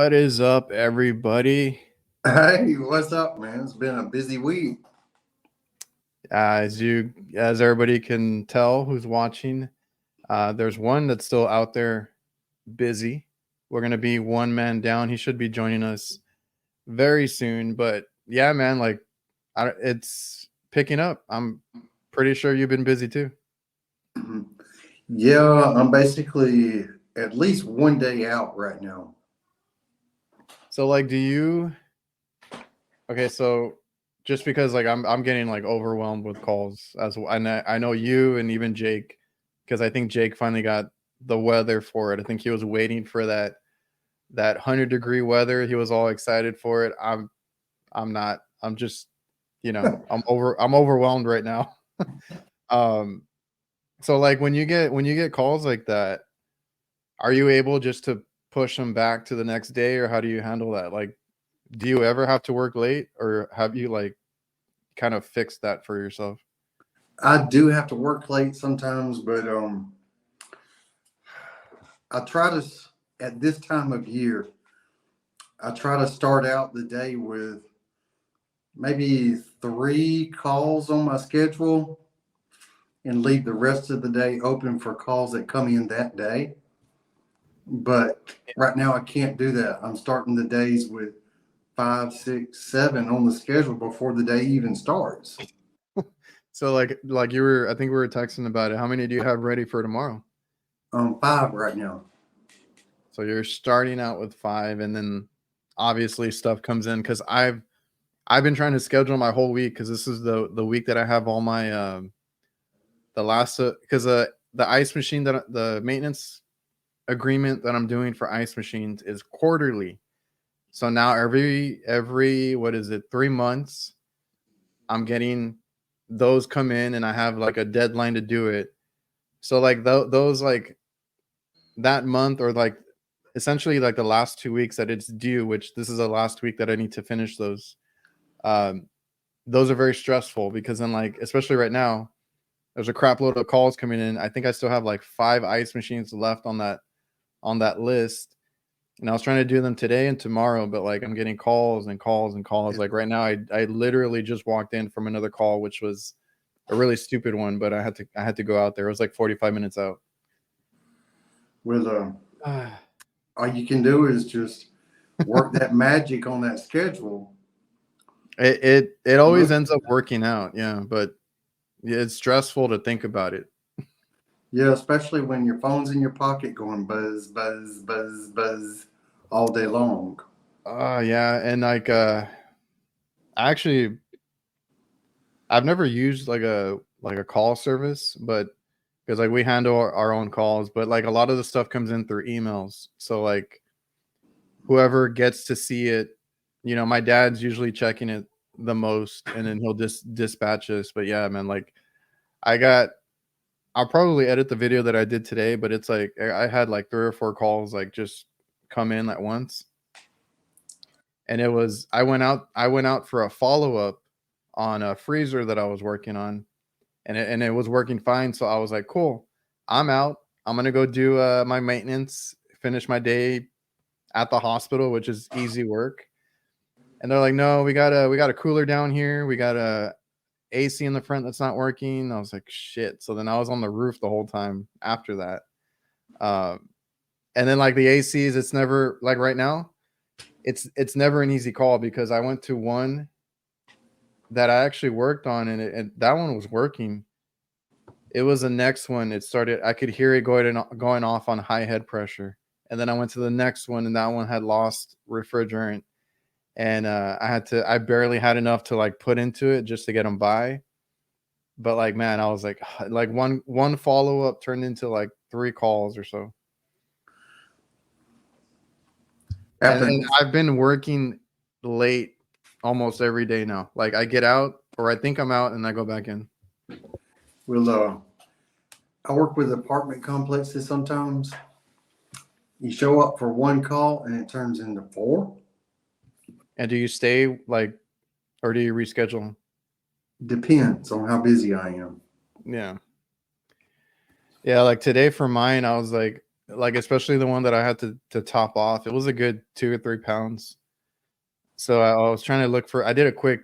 What is up, everybody? Hey, what's up, man? It's been a busy week. As everybody can tell who's watching, there's one that's still out there busy. We're gonna be one man down. He should be joining us very soon. But yeah, man, it's picking up. I'm pretty sure you've been busy too. Yeah, I'm basically at least one day out right now. So do you? Okay, so just because I'm getting overwhelmed with calls as well, and I know you and even Jake, because I think Jake finally got the weather for it. I think he was waiting for that 100-degree weather. He was all excited for it. I'm not. I'm just I'm overwhelmed right now. um, so when you get calls like that, are you able just to push them back to the next day, or how do you handle that? Do you ever have to work late, or have you kind of fixed that for yourself? I do have to work late sometimes, but I try to at this time of year, I try to start out the day with maybe 3 calls on my schedule and leave the rest of the day open for calls that come in that day. But right now I can't do that. I'm starting the days with 5, 6, 7 on the schedule before the day even starts. So you were, I think we were texting about it. How many do you have ready for tomorrow? 5 right now. So you're starting out with 5, and then obviously stuff comes in, because I've been trying to schedule my whole week, because this is the week that I have all my the last because the ice machine, that the maintenance agreement that I'm doing for ice machines is quarterly. So now every what is it, 3 months, I'm getting those come in, and I have like a deadline to do it. So those that month, or essentially the last 2 weeks that it's due, which this is the last week that I need to finish those. Um, those are very stressful, because then especially right now, there's a crap load of calls coming in. I think I still have 5 ice machines left on that list. And I was trying to do them today and tomorrow, but I'm getting calls and calls and calls. Like right now, I literally just walked in from another call, which was a really stupid one, but I had to go out there. It was 45 minutes out. Well, all you can do is just work that magic on that schedule. It always ends up working out, yeah, but it's stressful to think about it. Yeah, especially when your phone's in your pocket going buzz, buzz, buzz, buzz all day long. Yeah, and actually, I've never used a call service, but because we handle our own calls, but a lot of the stuff comes in through emails. So whoever gets to see it, my dad's usually checking it the most, and then he'll just dispatch us. But yeah, man, I'll probably edit the video that I did today, but it's I had 3 or 4 calls just come in at once. And it was, I went out for a follow-up on a freezer that I was working on, and it was working fine. So I was like, cool, I'm out. I'm gonna go do my maintenance, finish my day at the hospital, which is easy work. And they're like, no, we got a cooler down here. We got a AC in the front that's not working. I was like, shit. So then I was on the roof the whole time after that. And then the ACs, it's never right now. It's never an easy call, because I went to one that I actually worked on, and that one was working. It was the next one. It started, I could hear it going off on high head pressure. And then I went to the next one, and that one had lost refrigerant. And I barely had enough to put into it just to get them by. But man, I was one follow-up turned into 3 calls or so. And I've been working late almost every day now. I get out, or I think I'm out, and I go back in. Well, I work with apartment complexes sometimes. You show up for 1 call and it turns into 4. And do you stay or do you reschedule? Depends on how busy I am. Yeah. Yeah, today for mine, I was like especially the one that I had to top off. It was a good 2 or 3 pounds. So I was trying to look for. I did a quick,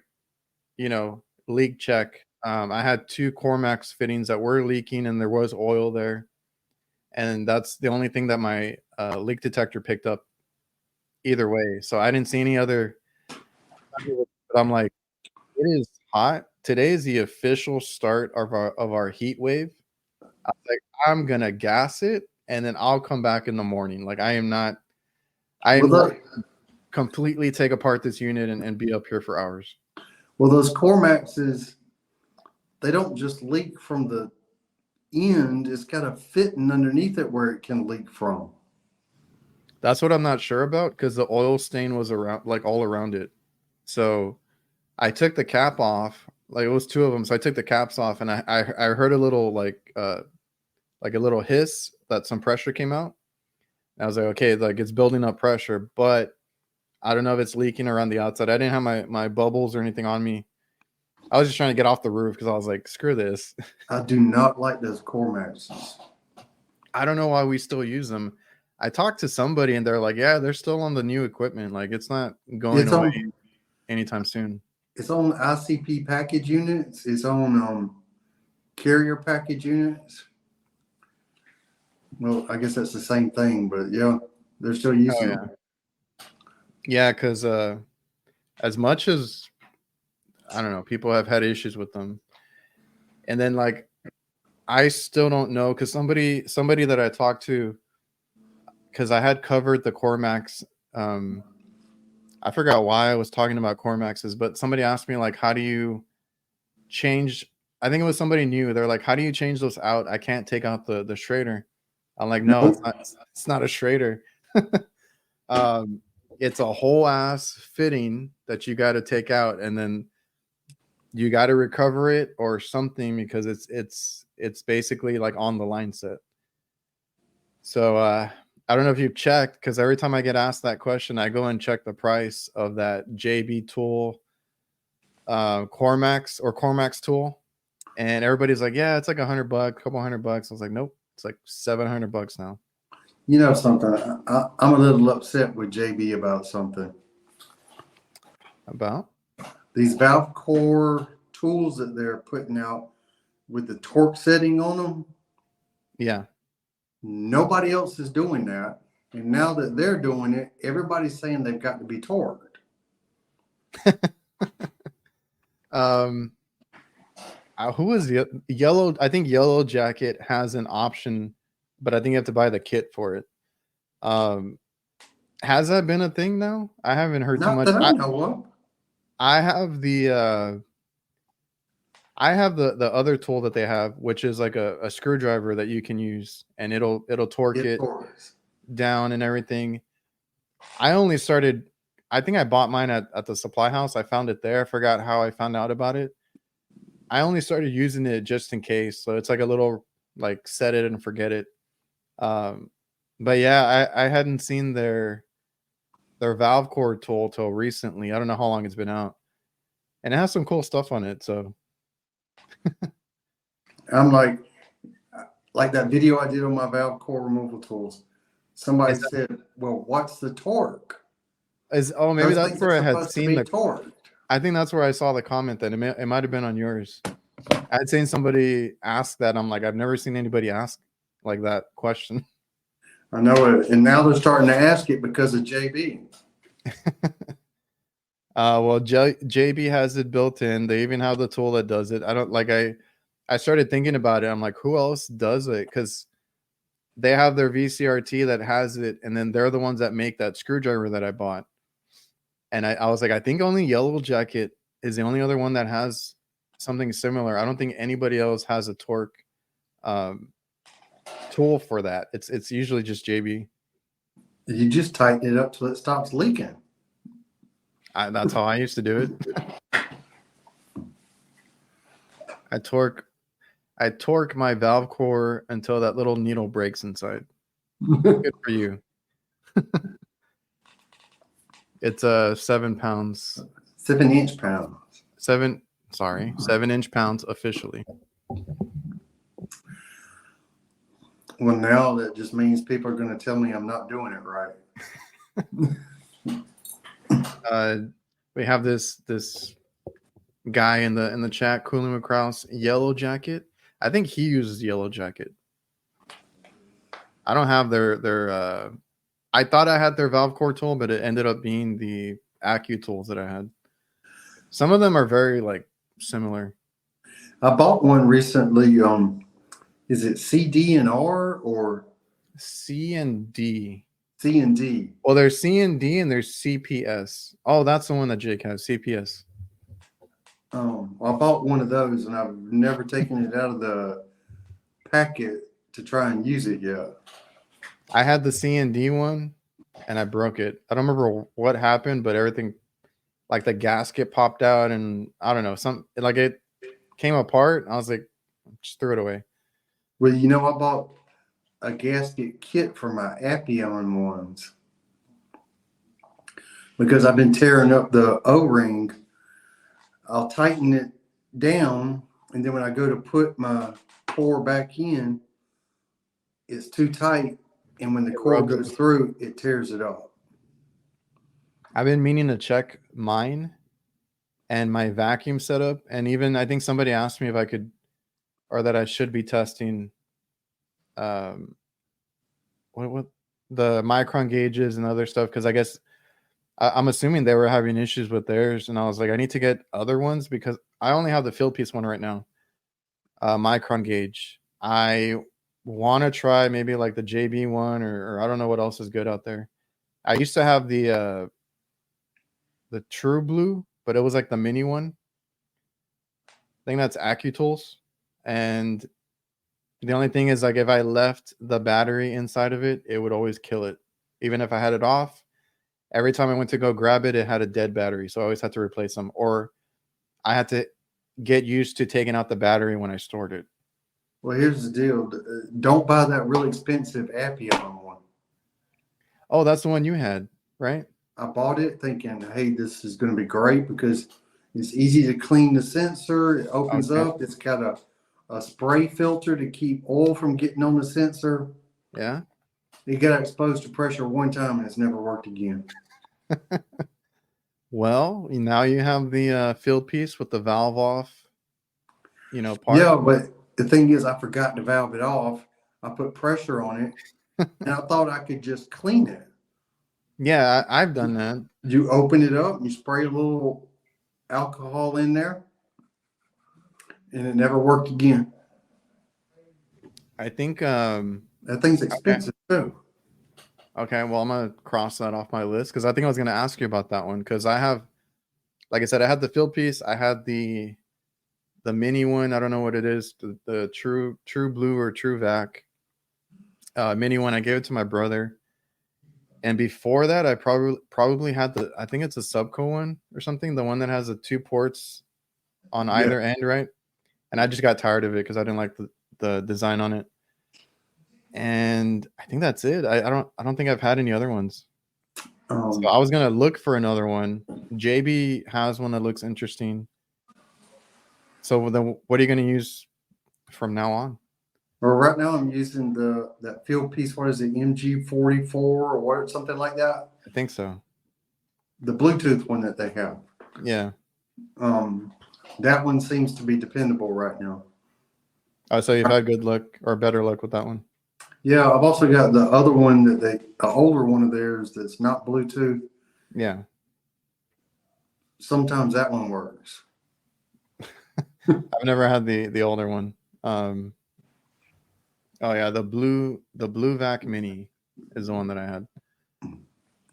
leak check. I had 2 Cormax fittings that were leaking, and there was oil there, and that's the only thing that my leak detector picked up. Either way, so I didn't see any other. But I'm like, it is hot. Today is the official start of our heat wave. I was like, I'm gonna gas it, and then I'll come back in the morning. Like I am not Well, completely take apart this unit and be up here for hours. well, those Cormaxes, they don't just leak from the end. It's got a fitting underneath it where it can leak from. That's what I'm not sure about because the oil stain was around, like all around it. So I took the cap off. Like it was 2 of them. So I took the caps off, and I heard a little like a little hiss that some pressure came out. And I was like, okay, like it's building up pressure, but I don't know if it's leaking around the outside. I didn't have my bubbles or anything on me. I was just trying to get off the roof because I was like, screw this. I do not like those Cormaxes. I don't know why we still use them. I talked to somebody and they're like, yeah, they're still on the new equipment. Like it's not going away anytime soon. It's on ICP package units. It's on carrier package units. Well, I guess that's the same thing, but yeah, they're still using them. Yeah, because as much as I don't know, people have had issues with them, and then like I still don't know because somebody that I talked to, because I had covered the Cormax. I forgot why I was talking about Cormaxes, but somebody asked me like, how do you change? I think it was somebody new. They're like, how do you change those out? I can't take out the Schrader. I'm like, no, it's not a Schrader. It's a whole ass fitting that you got to take out, and then you got to recover it or something because it's basically like on the line set. So I don't know if you've checked because every time I get asked that question, I go and check the price of that JB tool, Cormax tool, and everybody's like, yeah, it's like $100, couple $100. I was like, nope, it's like $700 now. You know something? I'm a little upset with JB about something. About these valve core tools that they're putting out with the torque setting on them. Yeah. Nobody else is doing that. And now that they're doing it, everybody's saying they've got to be torqued. Who is Yellow? I think Yellow Jacket has an option, but I think you have to buy the kit for it. Has that been a thing now? I haven't heard too much. That I know of. I have the other tool that they have, which is like a screwdriver that you can use, and it'll torque it down and everything. I think I bought mine at the supply house. I found it there. I forgot how I found out about it. I only started using it just in case. So it's like a little like set it and forget it. But yeah, I hadn't seen their valve core tool till recently. I don't know how long it's been out. And it has some cool stuff on it. So I'm like that video I did on my valve core removal tools. Somebody said, well, what's the torque? Maybe that's where I had seen the torque. I think that's where I saw the comment that it might have been on yours. I had seen somebody ask that. I'm like, I've never seen anybody ask like that question. I know it. And now they're starting to ask it because of JB. Well, JB has it built in. They even have the tool that does it. I started thinking about it. I'm like, who else does it? Because they have their VCRT that has it, and then they're the ones that make that screwdriver that I bought. And I was like, I think only Yellow Jacket is the only other one that has something similar. I don't think anybody else has a torque tool for that. It's usually just JB. You just tighten it up till it stops leaking. That's how I used to do it. I torque my valve core until that little needle breaks inside. Good for you. It's 7 pounds. 7 inch pounds. 7 inch pounds officially. Well, now that just means people are going to tell me I'm not doing it right. We have this guy in the chat, Koolin with Krauss, Yellow Jacket. I think he uses Yellow Jacket. I don't have their I thought I had their valve core tool, but it ended up being the Accu tools that I had. Some of them are very like similar. I bought one recently. Is it CD and R or C and D? C and D? Well, there's C and D and there's CPS. Oh, that's the one that Jake has, CPS. I bought one of those, and I've never taken it out of the packet to try and use it yet. I had the C and D one, and I broke it. I don't remember what happened, but everything, like the gasket popped out, and I don't know, like it came apart. I was like, just threw it away. Well, you know, I bought a gasket kit for my Appion ones because I've been tearing up the O-ring. I'll tighten it down, and then when I go to put my core back in, it's too tight, and when the core goes through, it tears it up. I've been meaning to check mine and my vacuum setup, and even I think somebody asked me if I could, or that I should be testing what the micron gauges and other stuff, because I guess I'm assuming they were having issues with theirs, and I was like, I need to get other ones because I only have the field piece one right now. Micron gauge. I want to try maybe like the JB one, or I don't know what else is good out there. I used to have the True Blue, but it was like the mini one. I think that's AccuTools, and the only thing is, like, if I left the battery inside of it, it would always kill it. Even if I had it off, every time I went to go grab it, it had a dead battery. So I always had to replace them. Or I had to get used to taking out the battery when I stored it. Well, here's the deal. Don't buy that really expensive Appion one. Oh, that's the one you had, right? I bought it thinking, hey, this is going to be great because it's easy to clean the sensor. It opens up. It's got a spray filter to keep oil from getting on the sensor. Yeah. It got exposed to pressure one time and it's never worked again. Well, now you have the field piece with the valve off, part. Yeah, but the thing is, I forgot to valve it off. I put pressure on it and I thought I could just clean it. Yeah, I've done that. You open it up, you spray a little alcohol in there, and it never worked again. I think that thing's expensive too. Okay, well, I'm gonna cross that off my list because I think I was gonna ask you about that one because I have, like I said, I had the field piece, I had the mini one. I don't know what it is, the True Blue or True Vac mini one. I gave it to my brother, and before that, I probably had I think it's a Subco one or something, the one that has the 2 ports on either end, right? And I just got tired of it because I didn't like the design on it. And I think that's it. I don't think I've had any other ones. So I was gonna look for another one. JB has one that looks interesting. So then, what are you gonna use from now on? Well, right now I'm using that field piece. What is it, MG44 or what, something like that? I think so. The Bluetooth one that they have. Yeah. That one seems to be dependable right now. Oh, so you've had good luck or better luck with that one? Yeah, I've also got the other one the older one of theirs that's not Bluetooth. Yeah. Sometimes that one works. I've never had the older one. Oh yeah, the blue Vac Mini is the one that I had.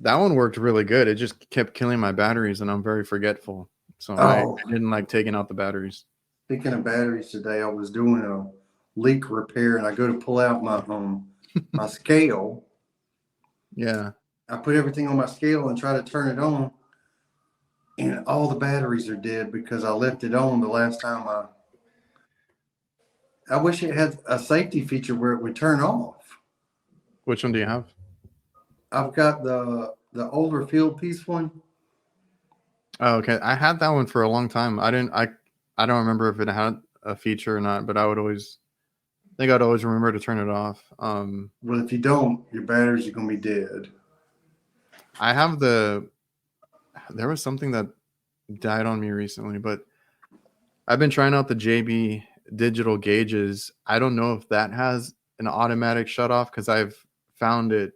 That one worked really good. It just kept killing my batteries, and I'm very forgetful. So I didn't like taking out the batteries. Speaking of batteries, today I was doing a leak repair, and I go to pull out my my scale. Yeah. I put everything on my scale and try to turn it on, and all the batteries are dead because I left it on the last time. I wish it had a safety feature where it would turn off. Which one do you have? I've got the older field piece one. Oh, okay. I had that one for a long time. I don't remember if it had a feature or not, but I would always think I'd always remember to turn it off. Well, if you don't, your batteries are going to be dead. I have there was something that died on me recently, but I've been trying out the JB digital gauges. I don't know if that has an automatic shut off because I've found it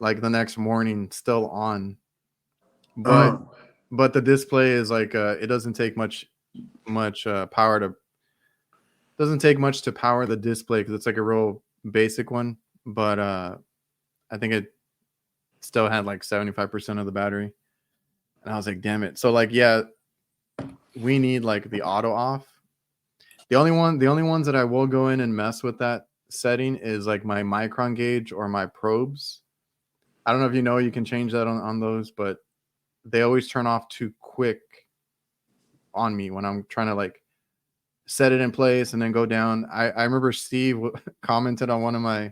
like the next morning still on. But the display is like it doesn't take much power to doesn't take much to power the display because it's like a real basic one. But I think it still had like 75% of the battery. And I was like, damn it. So like, yeah, we need like the auto off. The only ones that I will go in and mess with that setting is like my micron gauge or my probes. I don't know if you know you can change that on those, but they always turn off too quick on me when I'm trying to like set it in place and then go down. I remember Steve commented on one of my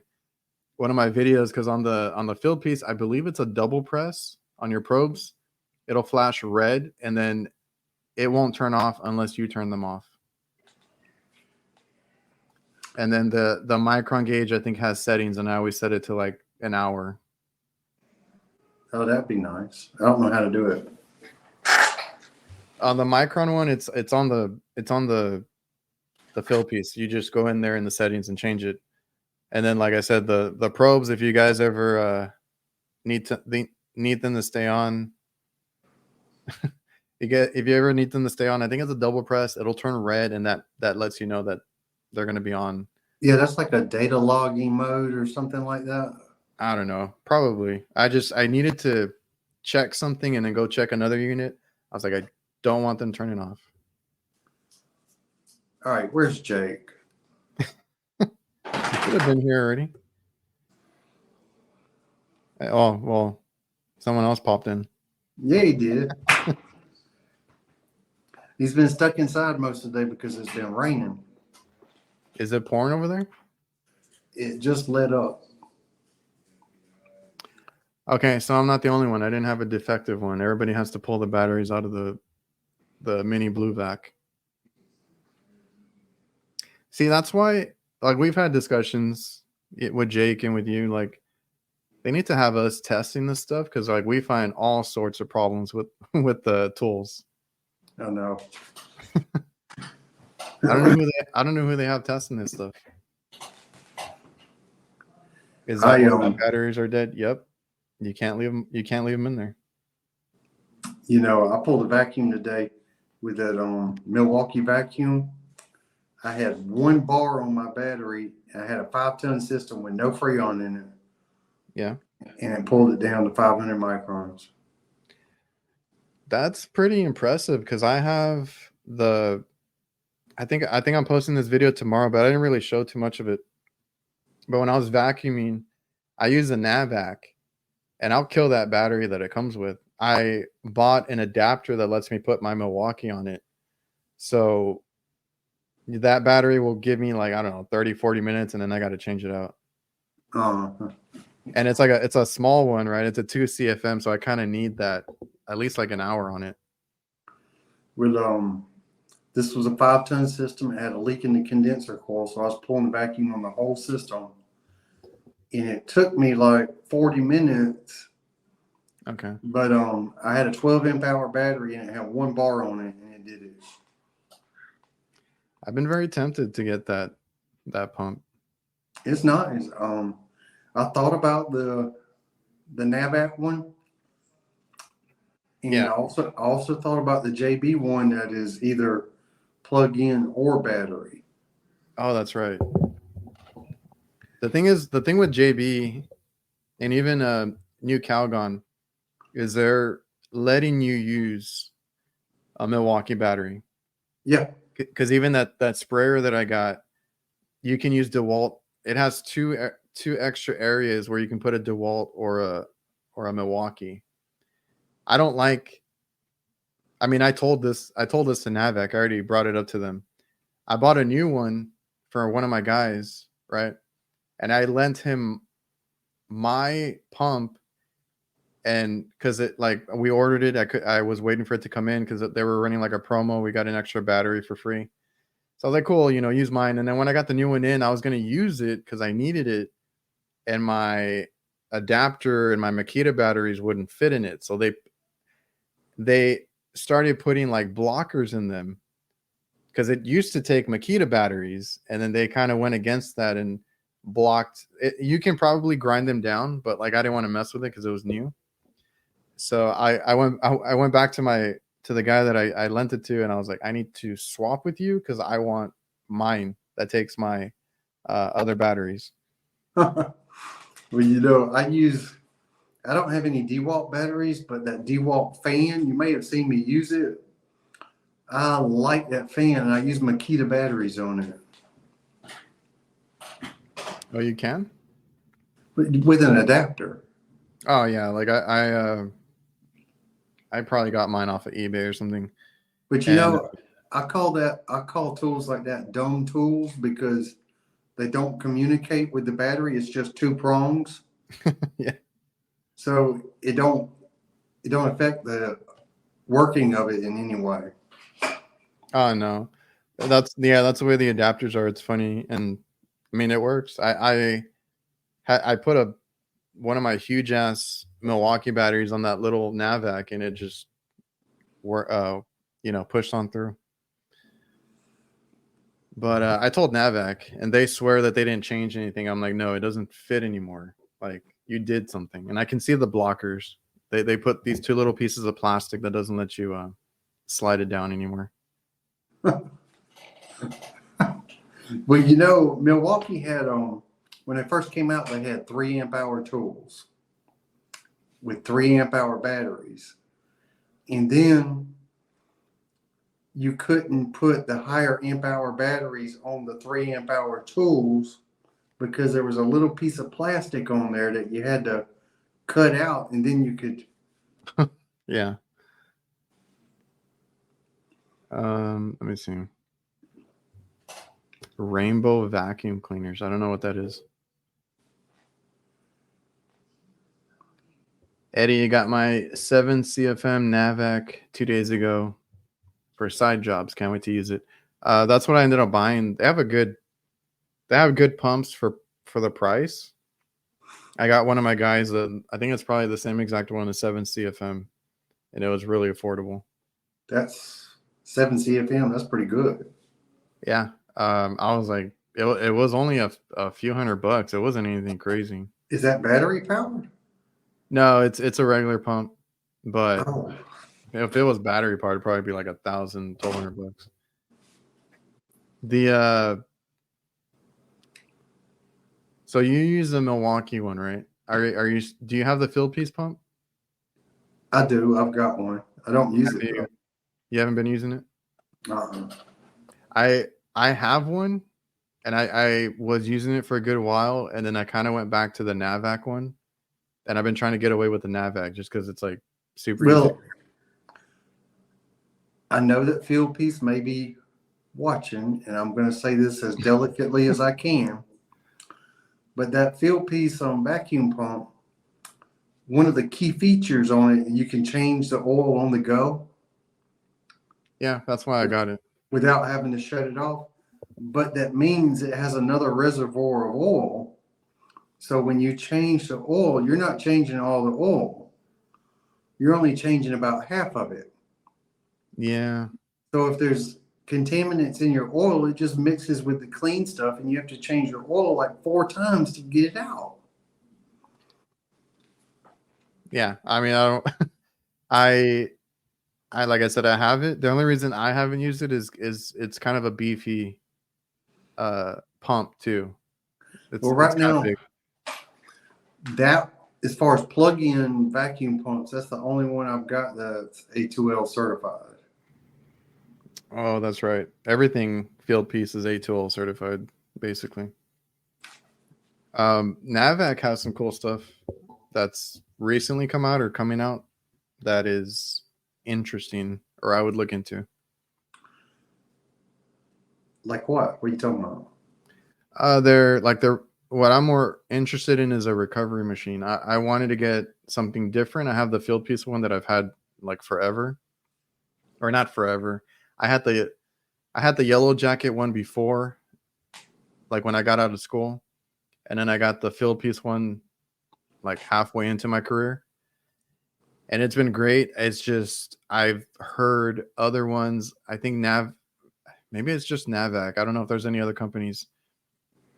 videos because on the field piece, I believe it's a double press on your probes. It'll flash red and then it won't turn off unless you turn them off. And then the micron gauge I think has settings, and I always set it to like an hour. Oh, that'd be nice. I don't know how to do it. On the micron one, it's on the fill piece. You just go in there in the settings and change it. And then, like I said, the probes, if you guys ever need them to stay on, if you ever need them to stay on, I think it's a double press. It'll turn red, and that lets you know that they're going to be on. Yeah, that's like a data logging mode or something like that. I don't know. Probably. I needed to check something and then go check another unit. I was like, I don't want them turning off. All right, where's Jake? He could have been here already. Oh, well, someone else popped in. Yeah, he did. He's been stuck inside most of the day because it's been raining. Is it pouring over there? It just lit up. Okay, so I'm not the only one. I didn't have a defective one. Everybody has to pull the batteries out of the mini blue vac. See, that's why, like, we've had discussions with Jake and with you. Like, they need to have us testing this stuff because, like, we find all sorts of problems with the tools. Oh no. I don't know who they have testing this stuff. Is that why the batteries are dead? Yep. You can't leave them. You can't leave them in there. You know, I pulled a vacuum today with that Milwaukee vacuum. I had one bar on my battery. And I had a 5-ton system with no Freon in it. Yeah. And it pulled it down to 500 microns. That's pretty impressive because I have I think I'm posting this video tomorrow, but I didn't really show too much of it. But when I was vacuuming, I use a NAVAC, and I'll kill that battery that it comes with. I bought an adapter that lets me put my Milwaukee on it. So that battery will give me like, I don't know, 30, 40 minutes, and then I got to change it out. And it's a small one, right? It's a 2 CFM, so I kind of need that at least like an hour on it. With this was a 5-ton system. It had a leak in the condenser coil, so I was pulling the vacuum on the whole system. And it took me like 40 minutes. Okay. But I had a 12-amp hour battery, and it had one bar on it, and it did it. I've been very tempted to get that pump. It's nice. I thought about the NAVAC one. And yeah. I also thought about the JB one that is either plug-in or battery. Oh, that's right. The thing with JB and even New Calgon is they're letting you use a Milwaukee battery. Yeah. Because even that sprayer that I got, you can use DeWalt. It has two extra areas where you can put a DeWalt or a Milwaukee. I don't like. I mean, I told this to NAVAC. I already brought it up to them. I bought a new one for one of my guys, right? And I lent him my pump, and because it like we ordered it, I was waiting for it to come in because they were running like a promo. We got an extra battery for free. So I was like, cool, you know, use mine. And then when I got the new one in, I was going to use it because I needed it, and my adapter and my Makita batteries wouldn't fit in it. So they started putting like blockers in them, because it used to take Makita batteries, and then they kind of went against that and blocked it. You can probably grind them down, but like I didn't want to mess with it because it was new. So I went back to the guy that I lent it to, and I was like, I need to swap with you because I want mine that takes my other batteries. Well, you know, I don't have any DeWalt batteries, but that DeWalt fan, you may have seen me use it. I like that fan, and I use Makita batteries on it. Oh, you can? With an adapter. Oh yeah, like I probably got mine off of eBay or something. But you know, I call tools like that dumb tools because they don't communicate with the battery. It's just two prongs. Yeah. So it don't affect the working of it in any way. Oh no. That's the way the adapters are. It's funny, and I mean it works. I put one of my huge ass Milwaukee batteries on that little Navac, and it just pushed on through. But I told Navac, and they swear that they didn't change anything. I'm like, no, it doesn't fit anymore. Like, you did something. And I can see the blockers. They put these two little pieces of plastic that doesn't let you slide it down anymore. Well, you know, Milwaukee had when they first came out, they had 3 amp hour tools with 3 amp hour batteries, and then you couldn't put the higher amp hour batteries on the 3 amp hour tools because there was a little piece of plastic on there that you had to cut out, and then you could. Yeah. Let me see. Rainbow vacuum cleaners. I don't know what that is. Eddie, you got my 7 CFM Navac 2 days ago for side jobs. Can't wait to use it. That's what I ended up buying. They have good pumps for the price. I got one of my guys that I think it's probably the same exact one, the 7 CFM, and it was really affordable. That's 7 CFM. That's pretty good. Yeah. I was like, it was only a few $100. It wasn't anything crazy. Is that battery powered? No, it's a regular pump, but Oh. if it was battery powered, it'd probably be like $1,000, $1,200. The so you use the Milwaukee one, right? Do you have the field piece pump? I do. I've got one. I don't use it though. You haven't been using it? Uh-uh. I have one, and I was using it for a good while, and then I kind of went back to the Navac one, and I've been trying to get away with the Navac just because it's like super easy. I know that field piece may be watching, and I'm going to say this as delicately as I can, but that field piece on vacuum pump, one of the key features on it, you can change the oil on the go. Yeah, that's why I got it. Without having to shut it off. But that means it has another reservoir of oil. So when you change the oil, you're not changing all the oil. You're only changing about half of it. Yeah. So if there's contaminants in your oil, it just mixes with the clean stuff, and you have to change your oil like 4 times to get it out. Yeah. I mean, I don't I like I said, I have it. The only reason I haven't used it is it's kind of a beefy pump too. Well, right now, that as far as plug-in vacuum pumps, that's the only one I've got that's A2L certified. Oh, that's right. Everything field piece is A2L certified, basically. Navac has some cool stuff that's recently come out or coming out that is interesting, or I would look into. Like what? What are you talking about? They're what I'm more interested in is a recovery machine. I wanted to get something different. I have the field piece one that I've had like forever, or not forever. I had I had the yellow jacket one before, like when I got out of school, and then I got the field piece one like halfway into my career, and it's been great. It's just I've heard other ones. I think maybe it's just Navac. I don't know if there's any other companies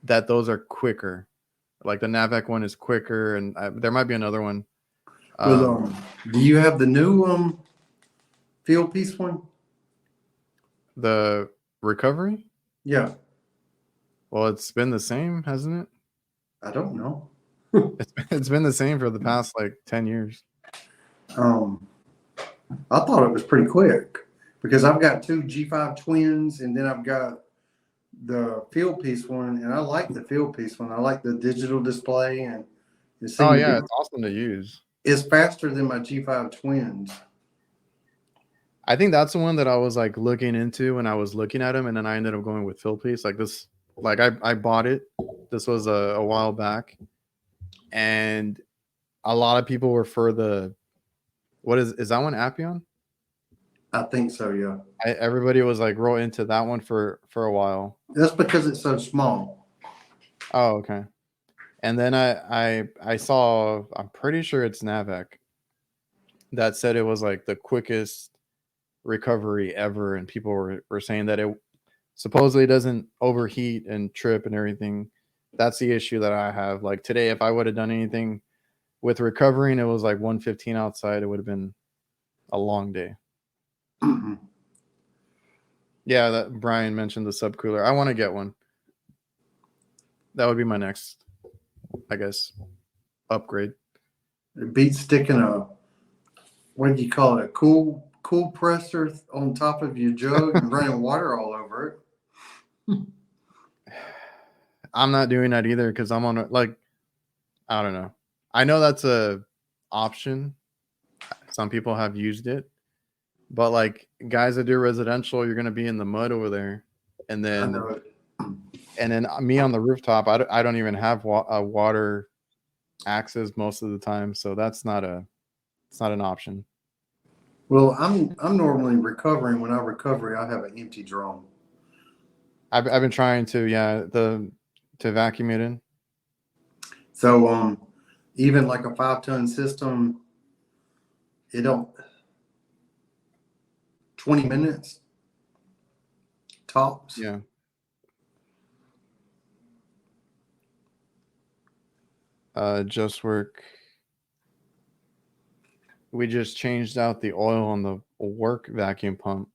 that those are quicker. Like the Navac one is quicker, and there might be another one. Well, do you have the new field piece one? The recovery? Yeah. Well, it's been the same, hasn't it? I don't know. It's been the same for the past like 10 years. I thought it was pretty quick because I've got two G5 twins, and then I've got the field piece one, and I like the field piece one. I like the digital display, and it's awesome to use. It's faster than my G5 twins. I think that's the one that I was like looking into when I was looking at them, and then I ended up going with field piece. Like this, like I bought it. This was a while back, and a lot of people were for the. What is that one, Appion? I think so, yeah. Everybody was like real into that one for a while. That's because it's so small. Oh, okay. And then I saw, I'm pretty sure it's Navac that said it was like the quickest recovery ever, and people were saying that it supposedly doesn't overheat and trip and everything. That's the issue that I have. Like today, if I would have done anything with recovering, it was like 115 outside, it would have been a long day. Yeah, that Brian mentioned the subcooler. I want to get one. That would be my next, I guess, upgrade. It beats sticking what do you call it, a cool presser on top of your jug and running water all over it. I'm not doing that either because I'm on I don't know. I know that's a option. Some people have used it, but like guys that do residential, you're going to be in the mud over there, and then me on the rooftop. I don't even have a water access most of the time, so it's not an option. Well, I'm normally recovering. When I recover, I have an empty drum. I've been trying to to vacuum it in. So even like a 5-ton system, it don't 20 minutes tops. Yeah. Just work. We just changed out the oil on the work vacuum pump.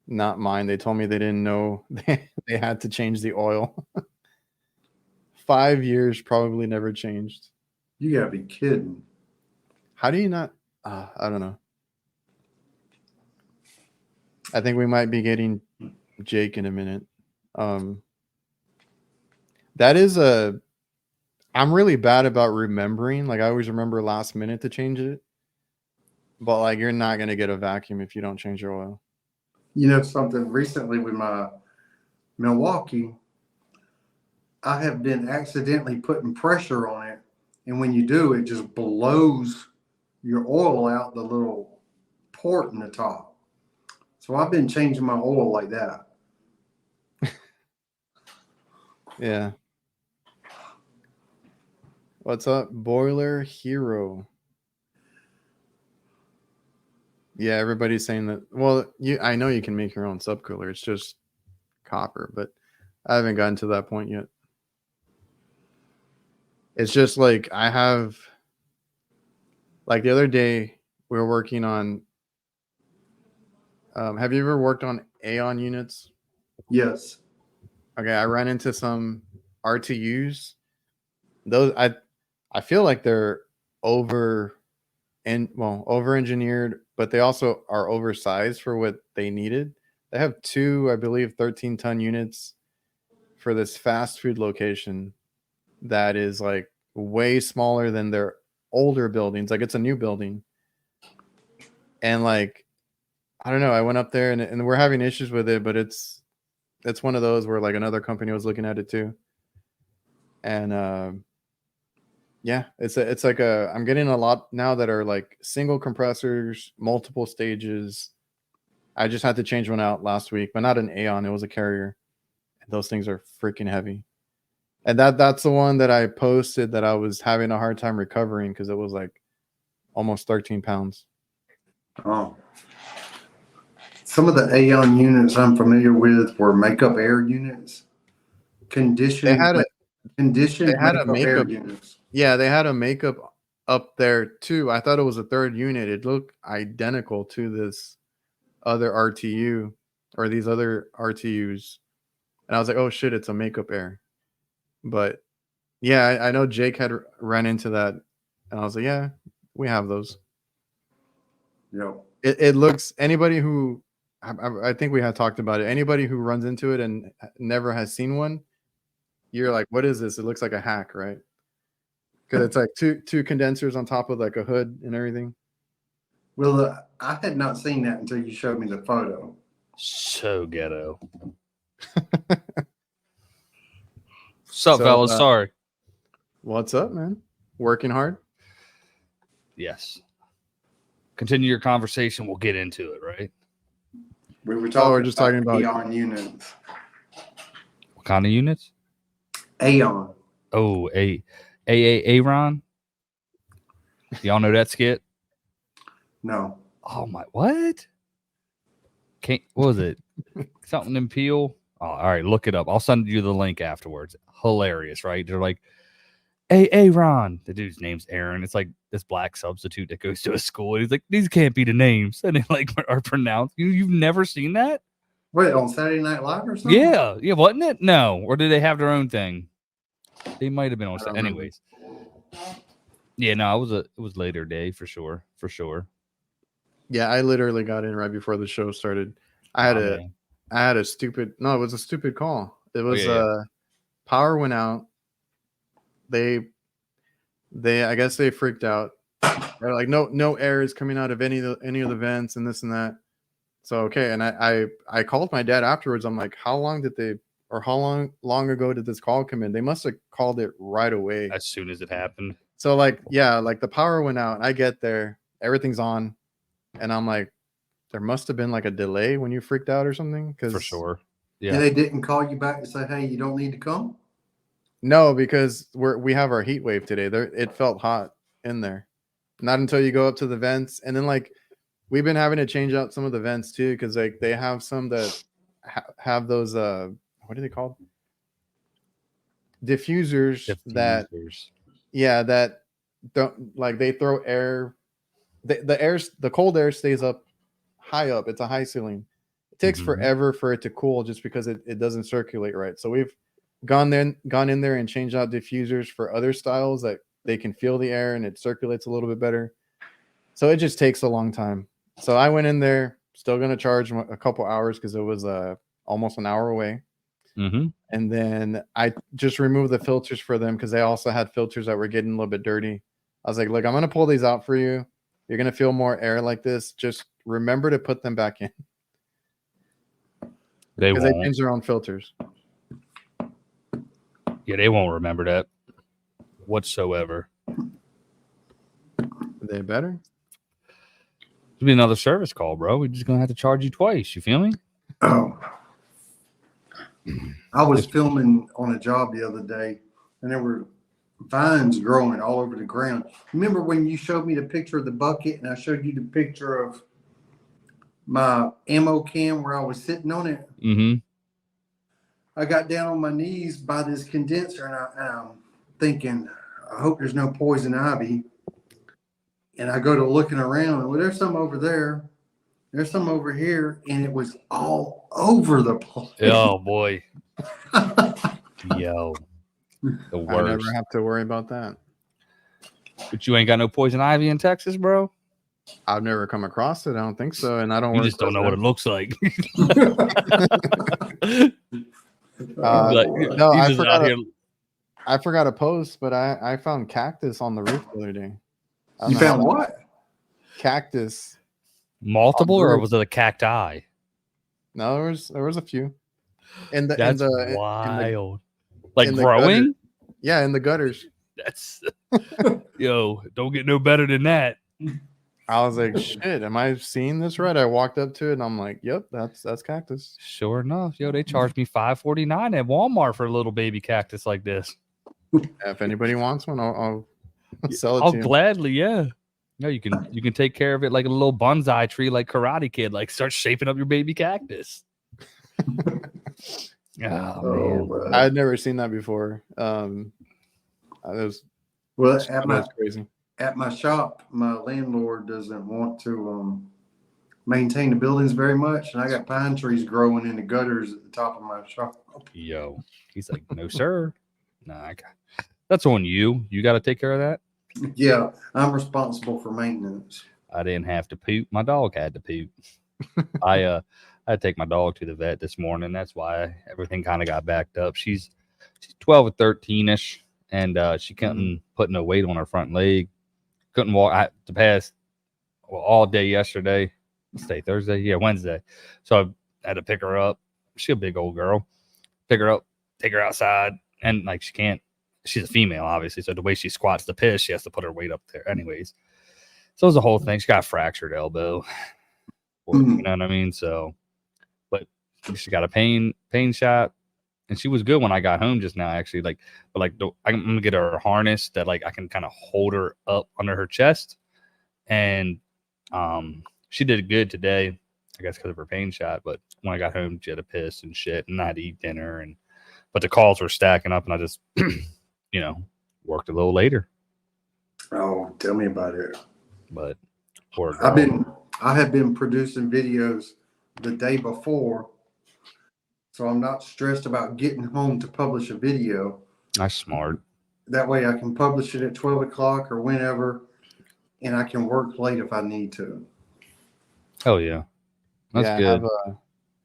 Not mine. They told me they didn't know they had to change the oil. 5 years, probably never changed. You gotta be kidding. How do you not? I don't know. I think we might be getting Jake in a minute. That is I'm really bad about remembering. Like I always remember last minute to change it. But like you're not gonna get a vacuum if you don't change your oil. You know something, recently with my Milwaukee, I have been accidentally putting pressure on it, and when you do, it just blows your oil out the little port in the top. So I've been changing my oil like that. Yeah. What's up, Boiler Hero? Yeah, everybody's saying that. Well, I know you can make your own subcooler. It's just copper, but I haven't gotten to that point yet. It's just like I have, like the other day we were working on. Have you ever worked on Aeon units? Yes. Okay, I ran into some RTUs. Those I feel like they're over engineered, but they also are oversized for what they needed. They have two, I believe, 13-ton units for this fast food location that is like way smaller than their older buildings. Like it's a new building. And like, I don't know, I went up there and we're having issues with it, but it's one of those where like another company was looking at it too. And yeah, it's like I'm getting a lot now that are like single compressors, multiple stages. I just had to change one out last week, but not an Aeon. It was a Carrier. And those things are freaking heavy. And that's the one that I posted that I was having a hard time recovering because it was like almost 13 pounds. Oh. Some of the Aeon units I'm familiar with were makeup air units. Conditioned makeup air units. Yeah, they had a makeup up there too. I thought it was a third unit. It looked identical to this other RTU or these other RTUs. And I was like, oh shit, it's a makeup air. But yeah, I know Jake had ran into that. And I was like, yeah, we have those. Yep. It looks, anybody who, I think we had talked about it. Anybody who runs into it and never has seen one, you're like, what is this? It looks like a hack, right? Because it's like two condensers on top of like a hood and everything. Well, I had not seen that until you showed me the photo. So ghetto. What's up, fellas? Sorry. What's up, man? Working hard? Yes. Continue your conversation. We'll get into it, right? We were talking. We're just talking about Aeon units. What kind of units? Aeon. Oh, Aaron. Y'all know that skit? No. Oh my, what? What was it? Something in Peel? Oh, all right, look it up. I'll send you the link afterwards. Hilarious, right? They're like, Aaron. The dude's name's Aaron. It's like this black substitute that goes to a school. And he's like, these can't be the names. And they like are pronounced. You've never seen that? Wait, on Saturday Night Live or something? Yeah, wasn't it? No. Or did they have their own thing? They might have been on. Anyways. Yeah, no, it was later day for sure. Yeah, I literally got in right before the show started. I had a stupid it was a stupid call. It was power went out. They I guess they freaked out. They're like, no air is coming out of any of the vents and this and that. So okay, and I called my dad afterwards. I'm like, how long ago did this call come in? They must have called it right away. As soon as it happened. So like the power went out. I get there, everything's on, and I'm like, there must have been like a delay when you freaked out or something. For sure. Yeah. And they didn't call you back and say, hey, you don't need to come? No, because we have our heat wave today. It felt hot in there. Not until you go up to the vents, and then like we've been having to change out some of the vents too, because like they have some that have those what are they called? Diffusers. That don't, like, they throw air. The cold air stays up high up. It's a high ceiling. It takes forever for it to cool just because it doesn't circulate right. So we've gone in there and changed out diffusers for other styles that they can feel the air and it circulates a little bit better. So it just takes a long time. So I went in there, still going to charge a couple hours because it was almost an hour away. And then I just removed the filters for them because they also had filters that were getting a little bit dirty. I was like, look, I'm going to pull these out for you. You're going to feel more air like this. Just remember to put them back in. Because they change their own filters. Yeah, they won't remember that whatsoever. They better. It'll be another service call, bro. We're just going to have to charge you twice. You feel me? Oh. I was filming on a job the other day, and there were vines growing all over the ground. Remember when you showed me the picture of the bucket, and I showed you the picture of my ammo can where I was sitting on it? I got down on my knees by this condenser, and I'm thinking, I hope there's no poison ivy. And I go to looking around, and well, there's some over there. There's some over here, and it was all over the place. Oh, boy. Yo. The worst. I never have to worry about that. But you ain't got no poison ivy in Texas, bro? I've never come across it. I don't think so. And I don't. You just don't know what it looks like. No, I forgot to post, but I found cactus on the roof the other day. You found what? Cactus. Multiple, or was it a cacti? No, there was a few. That's wild. Like growing? Yeah, in the gutters. That's yo, don't get no better than that. I was like, shit, am I seeing this right? I walked up to it and I'm like, yep, that's cactus. Sure enough, yo, they charged me $5.49 at Walmart for a little baby cactus like this. If anybody wants one, I'll sell it I'll to you. gladly, yeah. No, you can take care of it like a little bonsai tree, like Karate Kid. Like start shaping up your baby cactus. Oh man, I had never seen that before. That was crazy. At my shop, my landlord doesn't want to maintain the buildings very much, and I got pine trees growing in the gutters at the top of my shop. Yo, he's like, no sir, nah, that's on you. You got to take care of that. Yeah, I'm responsible for maintenance. I didn't have to poop. My dog had to poop. I had to take my dog to the vet this morning. That's why everything kind of got backed up. She's 12 or 13ish, and she couldn't put no weight on her front leg. Couldn't walk all day yesterday. Let's say Thursday, yeah, Wednesday. So I had to pick her up. She's a big old girl. Pick her up, take her outside, and like she can't. She's a female, obviously. So the way she squats to piss, she has to put her weight up there, anyways. So it was a whole thing. She got a fractured elbow. You know what I mean? So, but she got a pain shot, and she was good when I got home just now. Actually, I'm gonna get her a harness that like I can kind of hold her up under her chest, and she did good today, I guess because of her pain shot. But when I got home, she had to piss and shit, and I had to eat dinner, but the calls were stacking up, and I just worked a little later. Oh, tell me about it. But I have been producing videos the day before, so I'm not stressed about getting home to publish a video. That's smart. That way I can publish it at 12 o'clock or whenever, and I can work late if I need to. Oh yeah, that's good.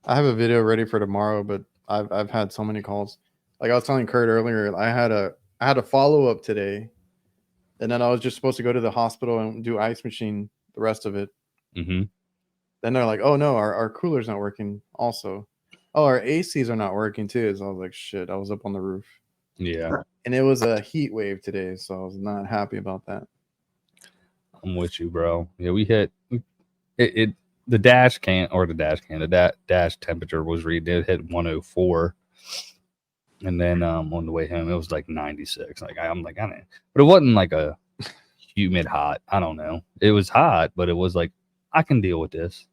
I have a video ready for tomorrow, but I've had so many calls. Like I was telling Kurt earlier, I had a follow up today, and then I was just supposed to go to the hospital and do ice machine the rest of it. Mm-hmm. Then they're like, "Oh no, our cooler's not working." Also, oh, our ACs are not working too. So I was like, "Shit!" I was up on the roof. Yeah, and it was a heat wave today, so I was not happy about that. I'm with you, bro. Yeah, we hit it. The dash temperature was reading. It hit 104, and then on the way home it was like 96. Like I'm like, I don't, but it wasn't like a humid hot. I don't know. It was hot, but it was like I can deal with this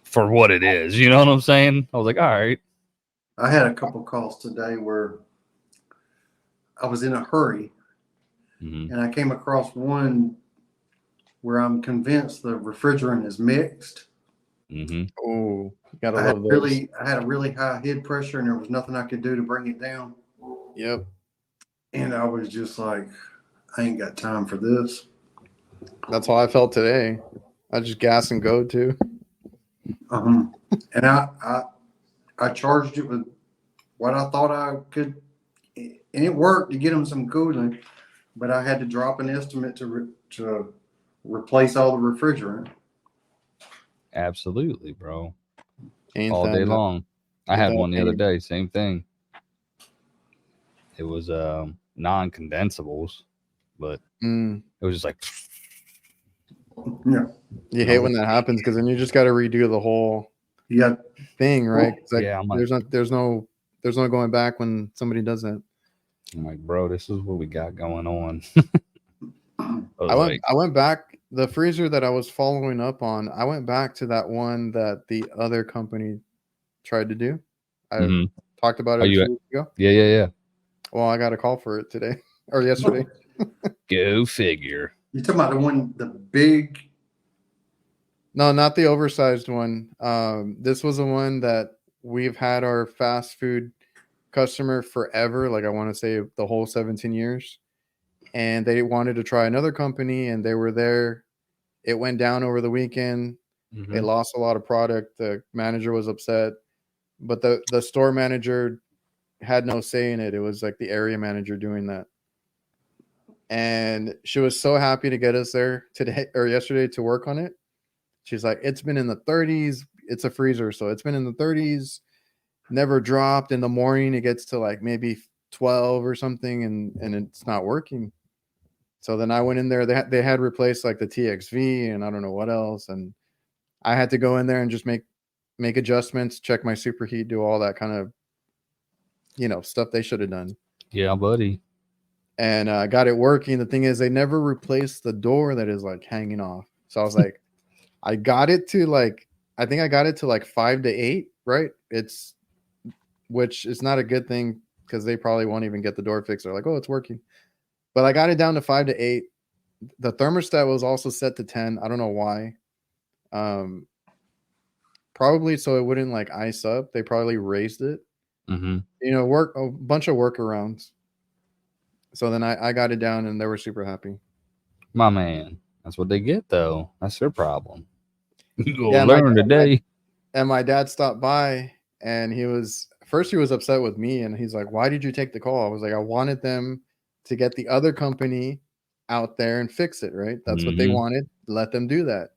for what it is. You know what I'm saying? I was like, all right. I had a couple calls today where I was in a hurry, and I came across one where I'm convinced the refrigerant is mixed. Oh, gotta I love those. I had a really high head pressure, and there was nothing I could do to bring it down. Yep. And I was just like, I ain't got time for this. That's how I felt today. I just gas and go too. And I charged it with what I thought I could, and it worked to get them some cooling, but I had to drop an estimate to replace all the refrigerant. Absolutely, bro. Ain't all that day long. I had one the other pain. day. Same thing. It was non-condensables, but it was just like. Yeah. You hate when that happens because then you just got to redo the whole thing, right? Like, yeah, I'm like, there's no going back when somebody does that. I'm like, bro, this is what we got going on. I went back. The freezer that I was following up on, I went back to that one that the other company tried to do. I talked about it a few weeks ago. Yeah. Well, I got a call for it today or yesterday. Go figure. You talking about the big? No, not the oversized one. This was the one that we've had our fast food customer forever. Like I want to say the whole 17 years. And they wanted to try another company, and they were there. It went down over the weekend. They lost a lot of product. The manager was upset, but the store manager had no say in it. It was like the area manager doing that. And she was so happy to get us there today or yesterday to work on it. She's like, it's been in the 30s. It's a freezer, so it's been in the 30s. Never dropped. In the morning, it gets to like maybe 12 or something, and it's not working. So then I went in there. They had replaced like the TXV and I don't know what else, and I had to go in there and just make adjustments, check my superheat, do all that kind of stuff they should have done. Yeah, buddy. And I got it working. The thing is, they never replaced the door that is like hanging off. So I was like, I got it to like, I think I got it to like 5 to 8, right? Which is not a good thing because they probably won't even get the door fixed. They're like, oh, it's working. But I got it down to 5 to 8. The thermostat was also set to 10. I don't know why. Probably so it wouldn't like ice up. They probably raised it. Mm-hmm. Work a bunch of workarounds. So then I got it down and they were super happy. My man. That's what they get, though. That's their problem. You Yeah, learn today. And my dad stopped by and he was upset with me and he's like, why did you take the call? I was like, I wanted them to get the other company out there and fix it, right? That's what they wanted. Let them do that.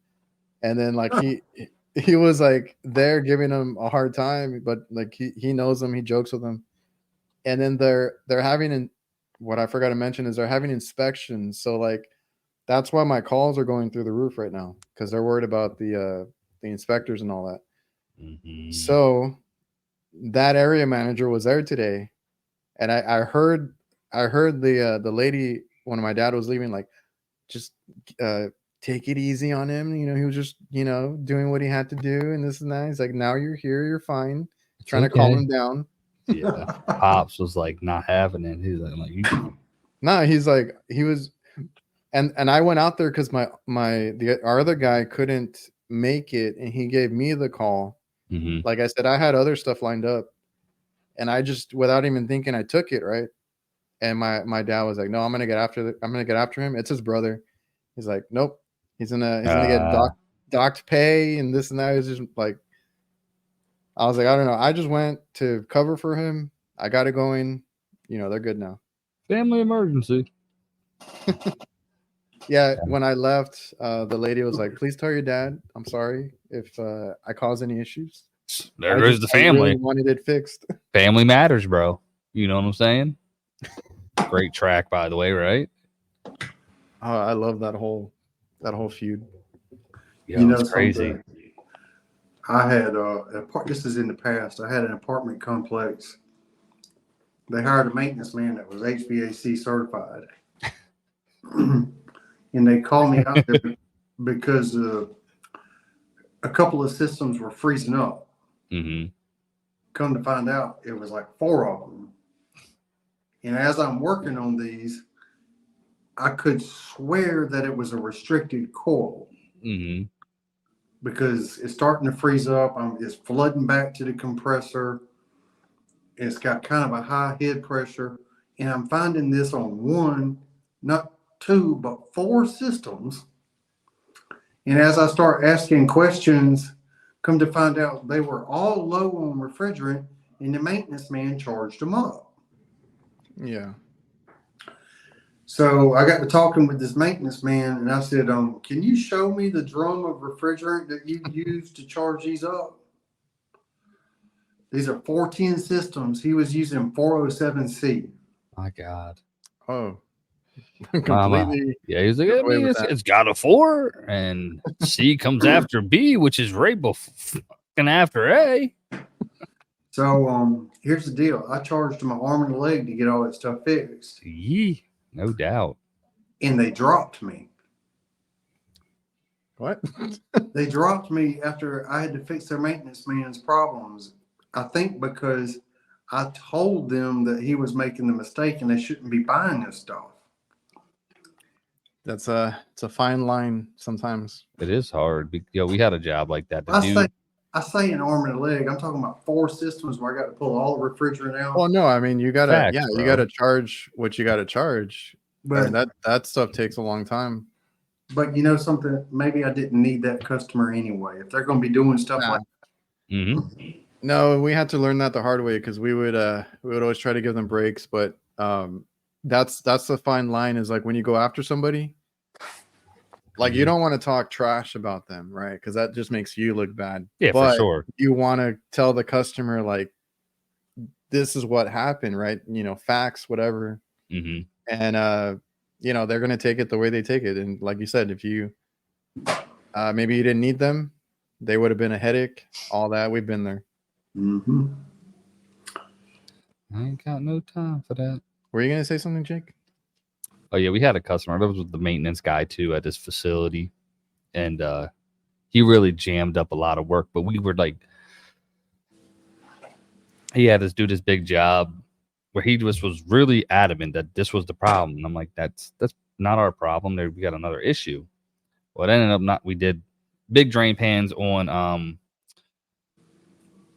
And then like he was like there giving him a hard time, but like he knows them, he jokes with them. And then they're having what I forgot to mention is they're having inspections. So like that's why my calls are going through the roof right now because they're worried about the inspectors and all that. Mm-hmm. So that area manager was there today, and I heard the lady when my dad was leaving, like, just take it easy on him. He was just doing what he had to do, and this and that. He's like, now you're here, you're fine. Trying to calm him down. Yeah, Pops was like not having it. He's like he's like he was, and I went out there because our other guy couldn't make it, and he gave me the call. Mm-hmm. Like I said, I had other stuff lined up, and I just, without even thinking, I took it, right. And my dad was like, no, I'm gonna get after him. It's his brother. He's like, nope, he's gonna get docked pay and this and that. It's just like, I was like, I don't know. I just went to cover for him. I got it going. They're good now. Family emergency. Yeah, when I left, the lady was like, please tell your dad I'm sorry if I cause any issues. There goes the family. I really wanted it fixed. Family matters, bro. You know what I'm saying? Great track, by the way, right? Oh, I love that whole feud. Yo, it's crazy. I had this is in the past. I had an apartment complex. They hired a maintenance man that was HVAC certified. And they called me out there because a couple of systems were freezing up. Mm-hmm. Come to find out, it was like 4 of them. And as I'm working on these, I could swear that it was a restricted coil. Mm-hmm. Because it's starting to freeze up. It's flooding back to the compressor. It's got kind of a high head pressure. And I'm finding this on 1, not 2, but 4 systems. And as I start asking questions, come to find out they were all low on refrigerant and the maintenance man charged them up. Yeah. So I got to talking with this maintenance man and I said, can you show me the drum of refrigerant that you used to charge these up? These are 410 systems. He was using 407C. My God. Oh. Completely. Yeah, he's like, it's got a 4, and C comes after B, which is right before after A. So here's the deal. I charged my arm and a leg to get all that stuff fixed. Yee, no doubt. And they dropped me. What? They dropped me after I had to fix their maintenance man's problems. I think because I told them that he was making the mistake and they shouldn't be buying this stuff. It's a fine line sometimes. It is hard. We had a job like that. I say an arm and a leg. I'm talking about 4 systems where I got to pull all the refrigerant out. Well, no, I mean you gotta, Facts, you gotta charge what you gotta charge. But that stuff takes a long time. But you know something? Maybe I didn't need that customer anyway. If they're going to be doing stuff like that. Mm-hmm. No, we had to learn that the hard way because we would always try to give them breaks, but that's the fine line is like when you go after somebody, like you don't want to talk trash about them, right? Because that just makes you look bad. Yeah, but for sure. You want to tell the customer like this is what happened, right? Facts, whatever. Mm-hmm. And you know, they're going to take it the way they take it. And like you said, if you maybe you didn't need them, they would have been a headache. All that, we've been there. Mm-hmm. I ain't got no time for that. Were you going to say something, Jake? Oh yeah, we had a customer. That was with the maintenance guy too at this facility, and he really jammed up a lot of work. But we were like, he had us do this big job where he just was really adamant that this was the problem. And I'm like, that's not our problem. There, we got another issue. Well, it ended up not. We did big drain pans on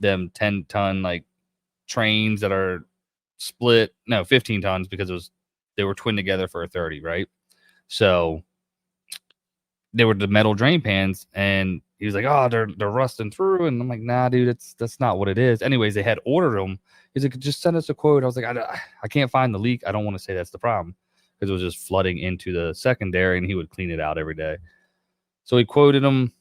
them 10-ton like trains that are split. No, 15 tons because they were twin together for a 30, right? So they were the metal drain pans, and he was like, "Oh, they're rusting through," and I'm like, "Nah, dude, that's not what it is." Anyways, they had ordered them. He's like, "Just send us a quote." I was like, "I can't find the leak. I don't want to say that's the problem because it was just flooding into the secondary, and he would clean it out every day." So we quoted him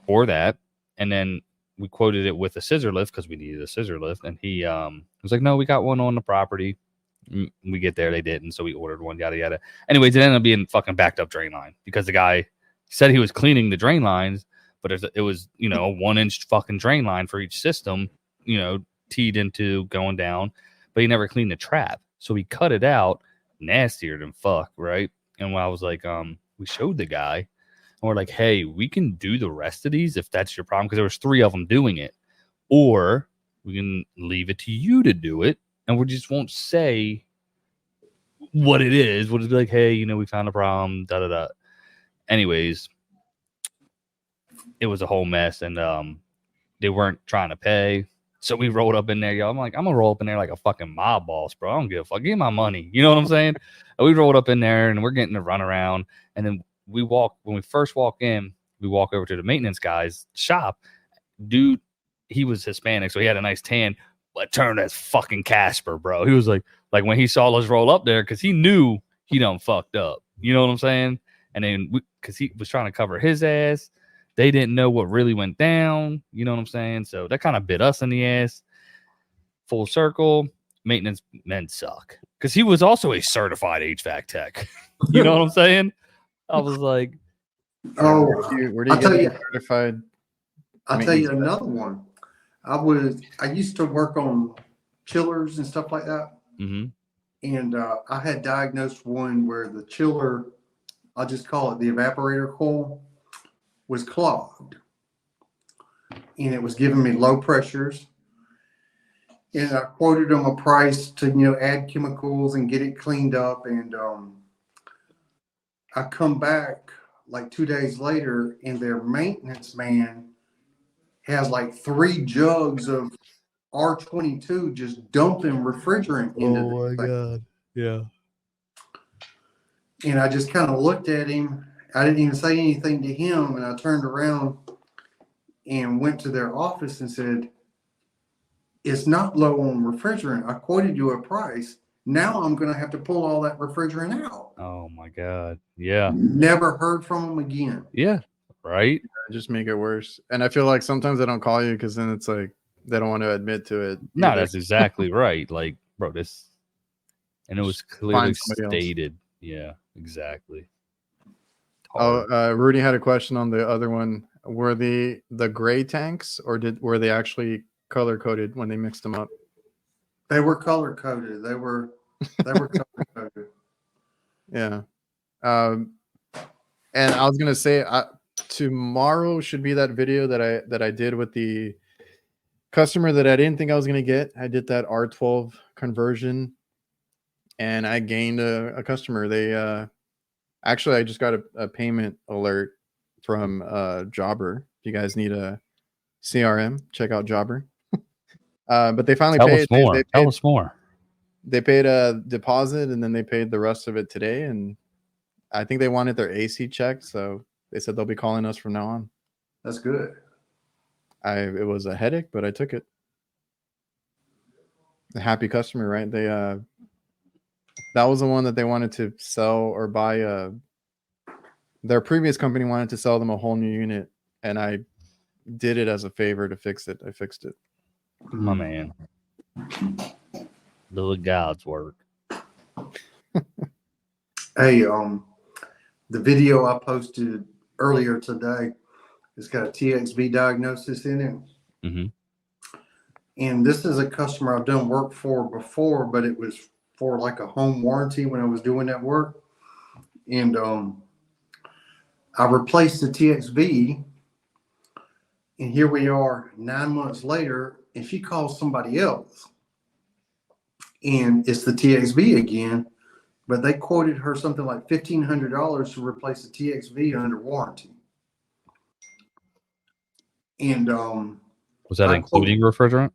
for that, and then we quoted it with a scissor lift because we needed a scissor lift, and he was like, "No, we got one on the property." We get there, they didn't, so we ordered one, yada yada. Anyways, it ended up being fucking backed up drain line because the guy said he was cleaning the drain lines, but it was, you know, a 1-inch fucking drain line for each system, you know, teed into going down, but he never cleaned the trap. So he cut it out, nastier than fuck, right? And when I was like, we showed the guy, and we're like, hey, we can do the rest of these if that's your problem, because there was 3 of them doing it, or we can leave it to you to do it, and we just won't say what it is. We'll just be like, hey, you know, we found a problem, da da da. Anyways, it was a whole mess, and they weren't trying to pay. So we rolled up in there, y'all. I'm like, I'm gonna roll up in there like a fucking mob boss, bro. I don't give a fuck. Give me my money. You know what I'm saying? And we rolled up in there, and we're getting to run around. And then when we first walk in, we walk over to the maintenance guy's shop. Dude, he was Hispanic, so he had a nice tan, but turned as fucking Casper, bro. He was like when he saw us roll up there, because he knew he done fucked up. You know what I'm saying? And then because he was trying to cover his ass, they didn't know what really went down. You know what I'm saying? So that kind of bit us in the ass. Full circle, maintenance men suck. Because he was also a certified HVAC tech. You know what I'm saying? I was like, Oh, where do you get certified? I'll tell you another one. I used to work on chillers and stuff like that. mm-hmm. And I had diagnosed one where the chiller, I'll just call it the evaporator coil, was clogged. And it was giving me low pressures. And I quoted them a price to, you know, add chemicals and get it cleaned up. And I come back like 2 days later, and their maintenance man has like 3 jugs of R22 just dumping refrigerant into oh my God. Yeah. And I just kind of looked at him. I didn't even say anything to him. And I turned around and went to their office and said, it's not low on refrigerant. I quoted you a price. Now I'm going to have to pull all that refrigerant out. Oh my God. Yeah. Never heard from him again. Yeah. Right. Just make it worse. And I feel like sometimes they don't call you because then it's like they don't want to admit to it. No, either. that's exactly right. Like, bro, this, and it was clearly stated. Yeah, exactly. Oh, Rudy had a question on the other one. Were the gray tanks, or were they actually color coded when they mixed them up? They were color coded. They were color coded. Yeah. And I was gonna say, tomorrow should be that video that I did with the customer that I didn't think I was gonna get. I did that R12 conversion, and I gained a customer. They actually, I just got a payment alert from Jobber. If you guys need a CRM, check out Jobber. But they finally paid. Tell us more. They paid a deposit, and then they paid the rest of it today. And I think they wanted their AC checked, so they said they'll be calling us from now on. That's good. It was a headache, but I took it. A happy customer, right? They that was the one that they wanted to sell or buy. Their previous company wanted to sell them a whole new unit, and I did it as a favor to fix it. I fixed it. My man. Doing God's work. Hey, the video I posted earlier today, it's got a TXV diagnosis in it. Mm-hmm. And this is a customer I've done work for before, but it was for like a home warranty when I was doing that work. And I replaced the TXV, and here we are 9 months later, and she calls somebody else. And it's the TXV again, but they quoted her something like $1,500 to replace the TXV under warranty. And Was that including refrigerant?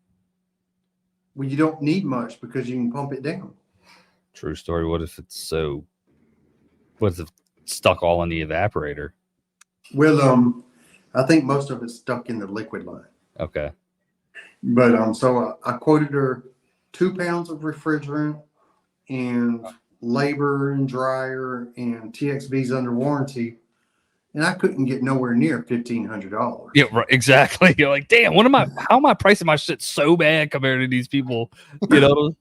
well, you don't need much because you can pump it down. True story. What if it's stuck all in the evaporator? Well, I think most of it's stuck in the liquid line. Okay. But so I quoted her 2 pounds of refrigerant and labor and dryer and TXV's under warranty, and I couldn't get nowhere near $1,500. Yeah, right, exactly. You're like, damn, how am I pricing my shit so bad compared to these people? You know?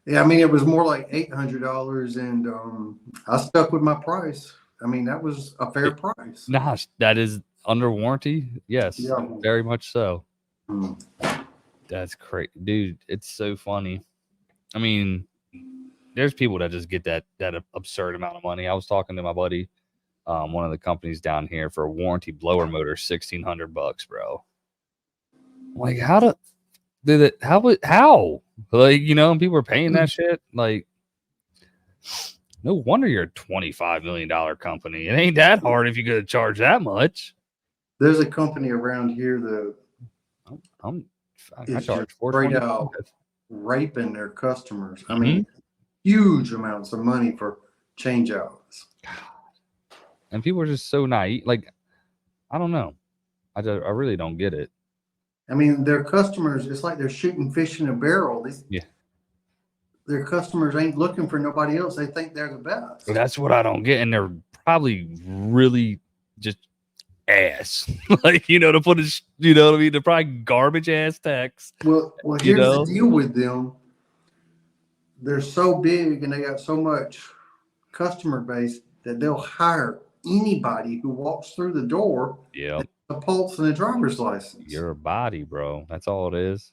Yeah, I mean, it was more like $800, and I stuck with my price. I mean, that was a fair price. Nah, that is under warranty. Yes, Yeah. very much so. Mm. That's crazy, dude. It's so funny. I mean, there's people that just get that absurd amount of money. I was talking to my buddy, one of the companies down here, for a warranty blower motor, $1,600, bro. Like, how? Like, you know, and people are paying that shit. Like, no wonder you're a $25 million company. It ain't that hard if you're gonna charge that much. There's a company around here that I charge straight out raping their customers. I mean, huge amounts of money for change outs. And people are just so naive. Like, I don't know. I really don't get it. I mean, their customers, it's like they're shooting fish in a barrel. Their customers ain't looking for nobody else. They think they're the best. That's what I don't get. And they're probably really just ass. Like, you know, to put it, you know what I mean? They're probably garbage ass techs. Well, here's the deal with them. They're so big and they got so much customer base that they'll hire anybody who walks through the door. Yeah. A pulse and a driver's license. You're a body, bro. That's all it is.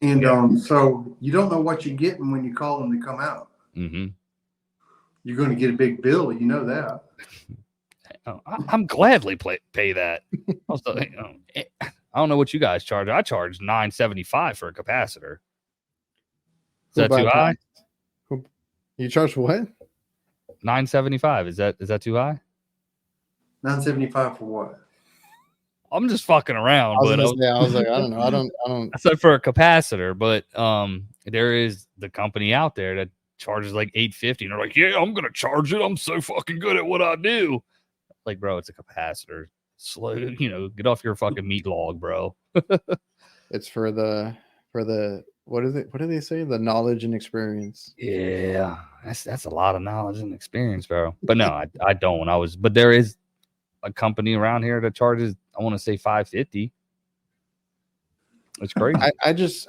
And so you don't know what you're getting when you call them to come out. Mm-hmm. You're going to get a big bill. You know that. I'm gladly pay that. Also, you know, I don't know what you guys charge. I charge $9.75 for a capacitor. Is that too high? You charge what? $9.75. Is that too high? $9.75 for what? I'm just fucking around. I was like, I don't know. I don't. I said for a capacitor, but there is the company out there that charges like $8.50, and they're like, yeah, I'm gonna charge it. I'm so fucking good at what I do. Like, bro, it's a capacitor. Slow, you know, get off your fucking meat log, bro. It's for the what is it? What do they say? The knowledge and experience. Yeah, that's a lot of knowledge and experience, bro. But no, I don't. But there is a company around here that charges, I want to say $5.50. It's crazy.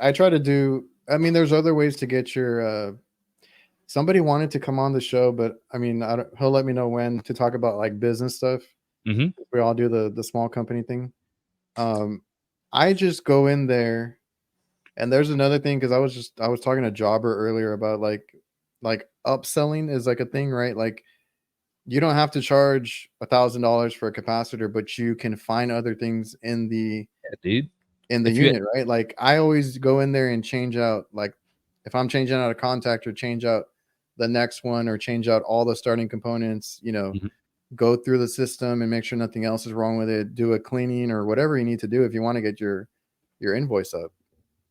I try to do. I mean, there's other ways to get your. Somebody wanted to come on the show, but I mean, he'll let me know when to talk about like business stuff. Mm-hmm. We all do the small company thing. I just go in there, and there's another thing because I was talking to Jobber earlier about like upselling is like a thing, right? Like you don't have to charge $1,000 for a capacitor, but you can find other things in the unit, right? Like I always go in there and change out, like if I'm changing out a contactor, change out the next one or change out all the starting components, you know, go through the system and make sure nothing else is wrong with it, do a cleaning or whatever you need to do if you want to get your invoice up.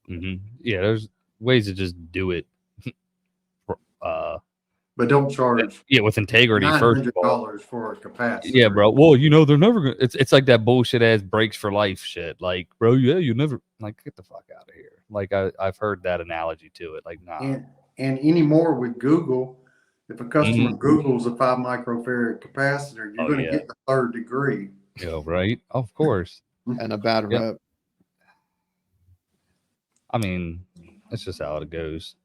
Yeah, there's ways to just do it. But don't charge. Yeah, with integrity. $900 for a capacitor. Yeah, bro. Well, you know, they're never gonna. It's like that bullshit ass breaks for life shit. Like, bro, yeah, you never like get the fuck out of here. Like I've heard that analogy to it. Like, nah. And anymore with Google, if a customer Googles a 5 microfarad capacitor, you're going to get the 3rd degree. Yeah, right. Of course. And a bad rep. I mean, that's just how it goes.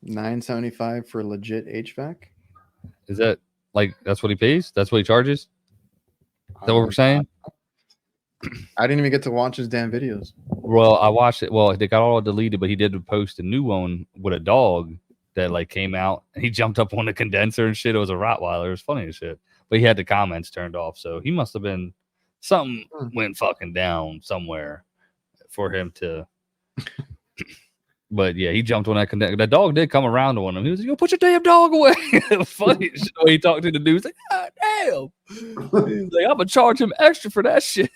$9.75 for legit HVAC. Is that like that's what he pays? That's what he charges? Is that what we're saying? I didn't even get to watch his damn videos. Well, I watched it. Well, they got all deleted, but he did post a new one with a dog that like came out and he jumped up on the condenser and shit. It was a Rottweiler. It was funny as shit. But he had the comments turned off. So he must have been something went fucking down somewhere for him to. But yeah, he jumped on that condenser. The dog did come around on him. He was like, "Yo, put your damn dog away." It was funny. The way he talked to the dude. He's like, "God damn." He's like, "I'm gonna charge him extra for that shit."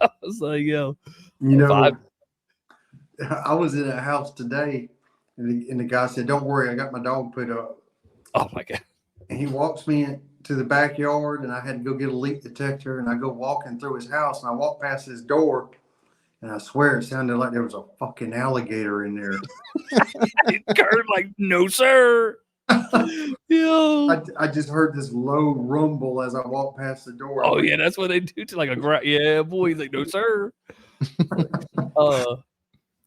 I was like, "Yo, You know, I was in a house today, and the guy said, "Don't worry, I got my dog put up." Oh my god! And he walks me into the backyard, and I had to go get a leak detector, and I go walking through his house, and I walk past his door, and I swear it sounded like there was a fucking alligator in there. Kurt, like, no, sir. Yo. I just heard this low rumble as I walked past the door. Oh yeah, that's what they do to like a yeah, boy. He's like, no, sir.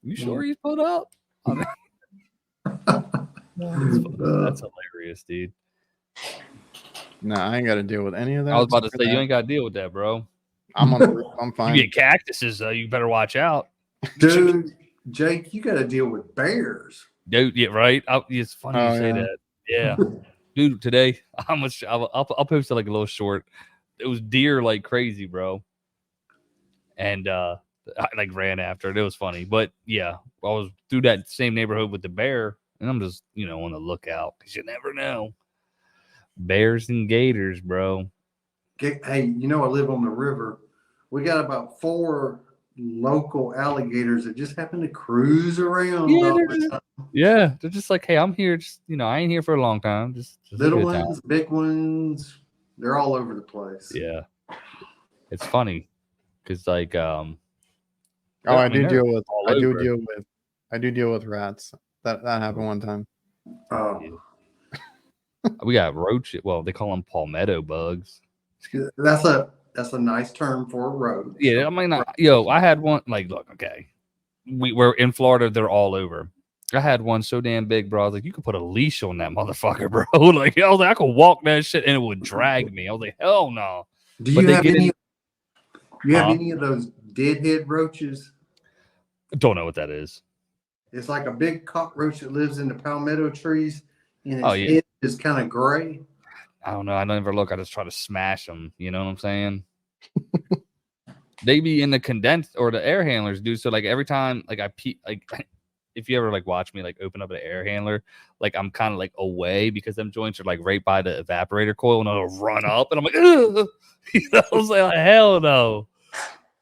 You sure he's put up? I mean, that's hilarious, dude. Nah, I ain't got to deal with any of that. I was about to say you ain't got to deal with that, bro. I'm on the roof. I'm fine. You get cactuses, you better watch out, Dude, Jake, you got to deal with bears. dude. Yeah, right. It's funny you say that. Yeah, dude. Today, I'll post like a little short. It was deer like crazy, bro. And I like ran after it. It was funny, but yeah, I was through that same neighborhood with the bear, and I'm just on the lookout because you never know. Bears and gators, bro. Hey, I live on the river. We got about 4 local alligators that just happen to cruise around. Yeah, they're just like, hey, I'm here. Just I ain't here for a long time. Just little ones, big ones. They're all over the place. Yeah, it's funny because like I do deal with rats. That happened one time. Oh. We got roach. Well, they call them palmetto bugs. That's a nice term for a roach. Yeah, I mean, I had one. Like, look, okay, we're in Florida. They're all over. I had one so damn big, bro. I was like, you could put a leash on that motherfucker, bro. Like, I was like, I could walk that shit and it would drag me. I was like, hell no. Do you have any? You have any of those deadhead roaches? Don't know what that is. It's like a big cockroach that lives in the palmetto trees, and its head is kind of gray. I don't know. I never look. I just try to smash them. You know what I'm saying? They be in the condensed or the air handlers, dude. So like every time, like I pee, like if you ever like watch me like open up an air handler, like I'm kind of like away because them joints are like right by the evaporator coil, and I'll run up, and I'm like, ugh! I was like, hell no.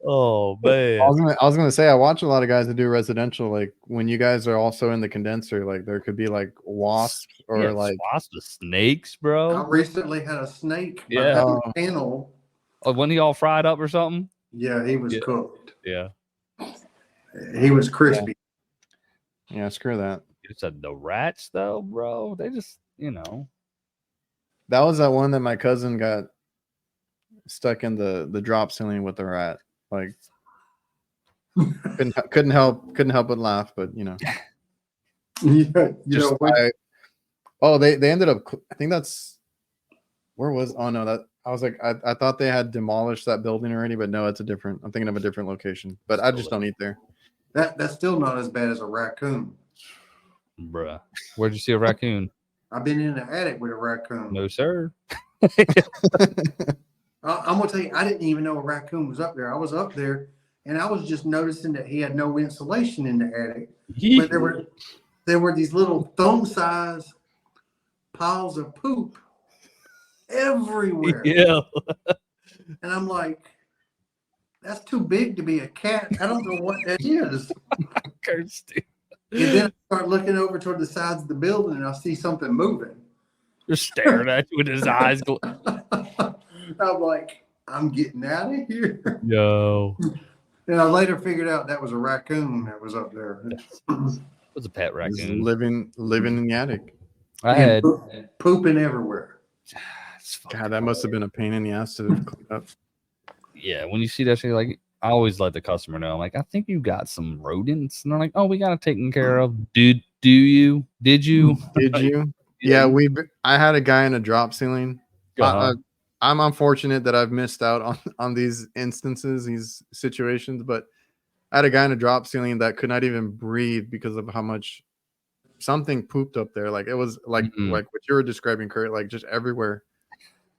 Oh man. I was gonna say I watch a lot of guys that do residential. Like when you guys are also in the condenser, like there could be like wasps or like wasps, snakes, bro. I recently had a snake. Yeah. Panel. Oh, wasn't he all fried up or something? Yeah, he was cooked. Yeah. He was crispy. Yeah, screw that. You said the rats though, bro. They just That was that one that my cousin got stuck in the drop ceiling with the rat. Like couldn't help but laugh, but Yeah, they ended up. I think that's where was. Oh no, that I was like I thought they had demolished that building already, but no, it's a different. I'm thinking of a different location, but I just don't eat there. That's still not as bad as a raccoon, bruh. Where'd you see a raccoon? I've been in the attic with a raccoon. No, sir. I'm gonna tell you, I didn't even know a raccoon was up there. I was up there, and I was just noticing that he had no insulation in the attic. But there were these little thumb-sized piles of poop everywhere. Yeah. And I'm like, that's too big to be a cat. I don't know what that is. And then I start looking over toward the sides of the building, and I see something moving. Just staring at you with his eyes. I'm like, I'm getting out of here. Yo. And I later figured out that was a raccoon that was up there. It was a pet raccoon. Living in the attic. I had pooping everywhere. God, that must have been a pain in the ass to clean up. Yeah, when you see that shit, like I always let the customer know. I'm like, I think you got some rodents, and they're like, oh, we got it taken care of. Did you? Did you? Yeah, I had a guy in a drop ceiling. Uh-huh. I'm unfortunate that I've missed out on these instances, these situations, but I had a guy in a drop ceiling that could not even breathe because of how much something pooped up there. Like it was like what you were describing, Kurt, like just everywhere.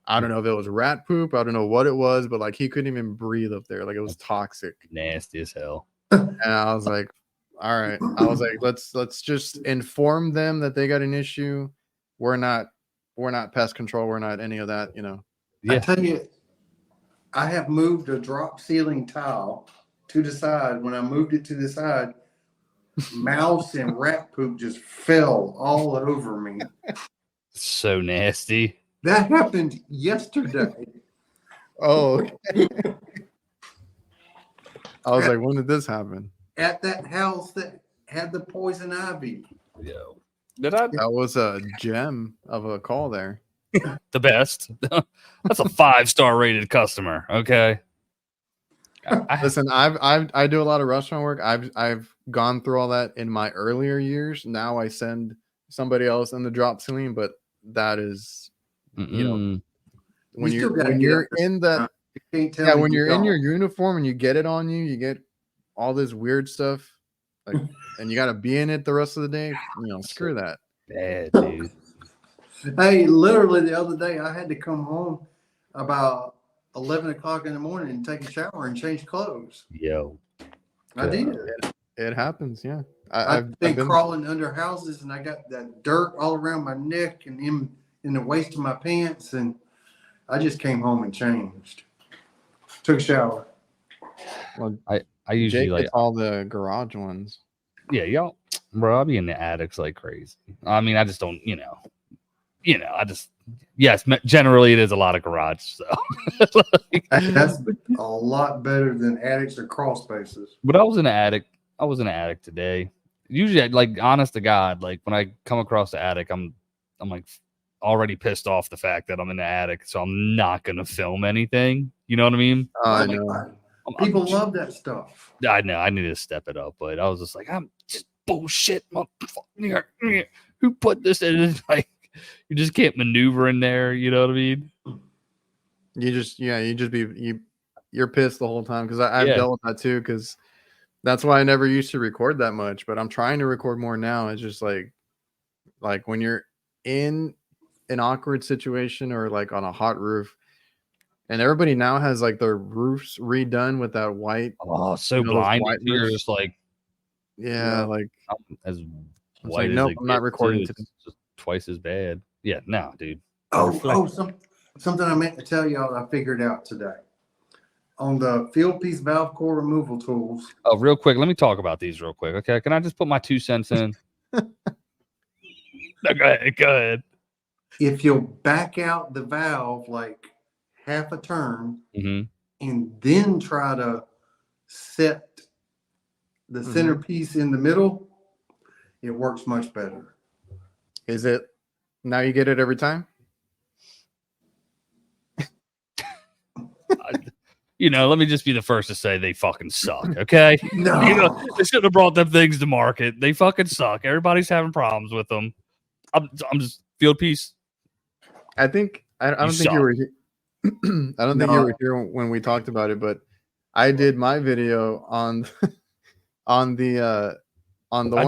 I don't know if it was rat poop. I don't know what it was, but like he couldn't even breathe up there. Like it was toxic. Nasty as hell. And I was like, all right. I was like, let's just inform them that they got an issue. We're not pest control. We're not any of that, you know. Yeah. I tell you, I have moved a drop ceiling tile to the side. When I moved it to the side, mouse and rat poop just fell all over me. So nasty. That happened yesterday. Oh, okay. I was like, when did this happen? At that house that had the poison ivy. Yo. Did I? That was a gem of a call there. The best. That's a 5-star rated customer. Okay. Listen, I do a lot of restaurant work. I've gone through all that in my earlier years. Now I send somebody else in the drop ceiling, but that is, you know, when you're in that, yeah, when you're in your uniform and you get it on you, you get all this weird stuff, like, and you got to be in it the rest of the day. You know, screw that. Bad, dude. Hey, literally the other day I had to come home about 11 o'clock in the morning and take a shower and change clothes. Yo. I did. It happens, yeah. I've been crawling under houses and I got that dirt all around my neck and in the waist of my pants, and I just came home and changed. Took a shower. Well, I usually Jake like gets all the garage ones. Yeah, y'all, bro. I'll be in the attics like crazy. I mean, I just don't, yes, generally it is a lot of garage. So That's a lot better than attics or crawl spaces. But I was in the attic today. Usually, like, honest to God, like when I come across the attic, I'm like already pissed off the fact that I'm in the attic, so I'm not gonna film anything. You know what I mean? I know. People love that stuff. I know. I need to step it up, but I was just like, I'm just bullshit, motherfucker. Who put this in? Like, you just can't maneuver in there. You know what I mean? You're pissed the whole time because I've dealt with that too. Because that's why I never used to record that much, but I'm trying to record more now. It's just like when you're in an awkward situation or like on a hot roof. And everybody now has like their roofs redone with that white. Oh, so blinding. You're just like, like I'm as white like, as nope, I'm not recording today. It's just twice as bad. Yeah, no, dude. Something I meant to tell y'all I figured out today. On the field piece valve core removal tools. Oh, real quick, let me talk about these real quick. Okay, can I just put my 2 cents in? No, go ahead. If you'll back out the valve like half a turn and then try to set the centerpiece in the middle, it works much better. Is it now you get it every time? Let me just be the first to say they fucking suck. Okay. No, they should have brought them things to market. They fucking suck. Everybody's having problems with them. I'm just field piece. I don't think you were here. I don't think you were here when we talked about it, but I did my video on the ones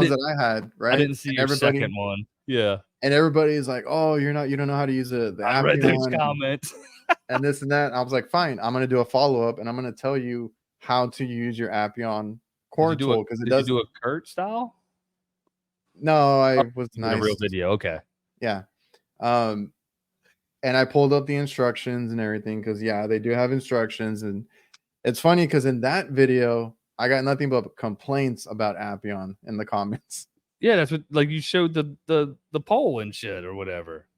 that I had, right? I didn't see your second one. Yeah. And everybody's like, "Oh, you don't know how to use the I read those comments and this and that." I was like, "Fine, I'm gonna do a follow-up and I'm gonna tell you how to use your Appion core tool because it does." Did you do a Kurt style? No, I was nice. A real video, okay. Yeah. And I pulled up the instructions and everything because they do have instructions. And it's funny because in that video, I got nothing but complaints about Appion in the comments. Yeah, that's what, like, you showed the poll and shit or whatever.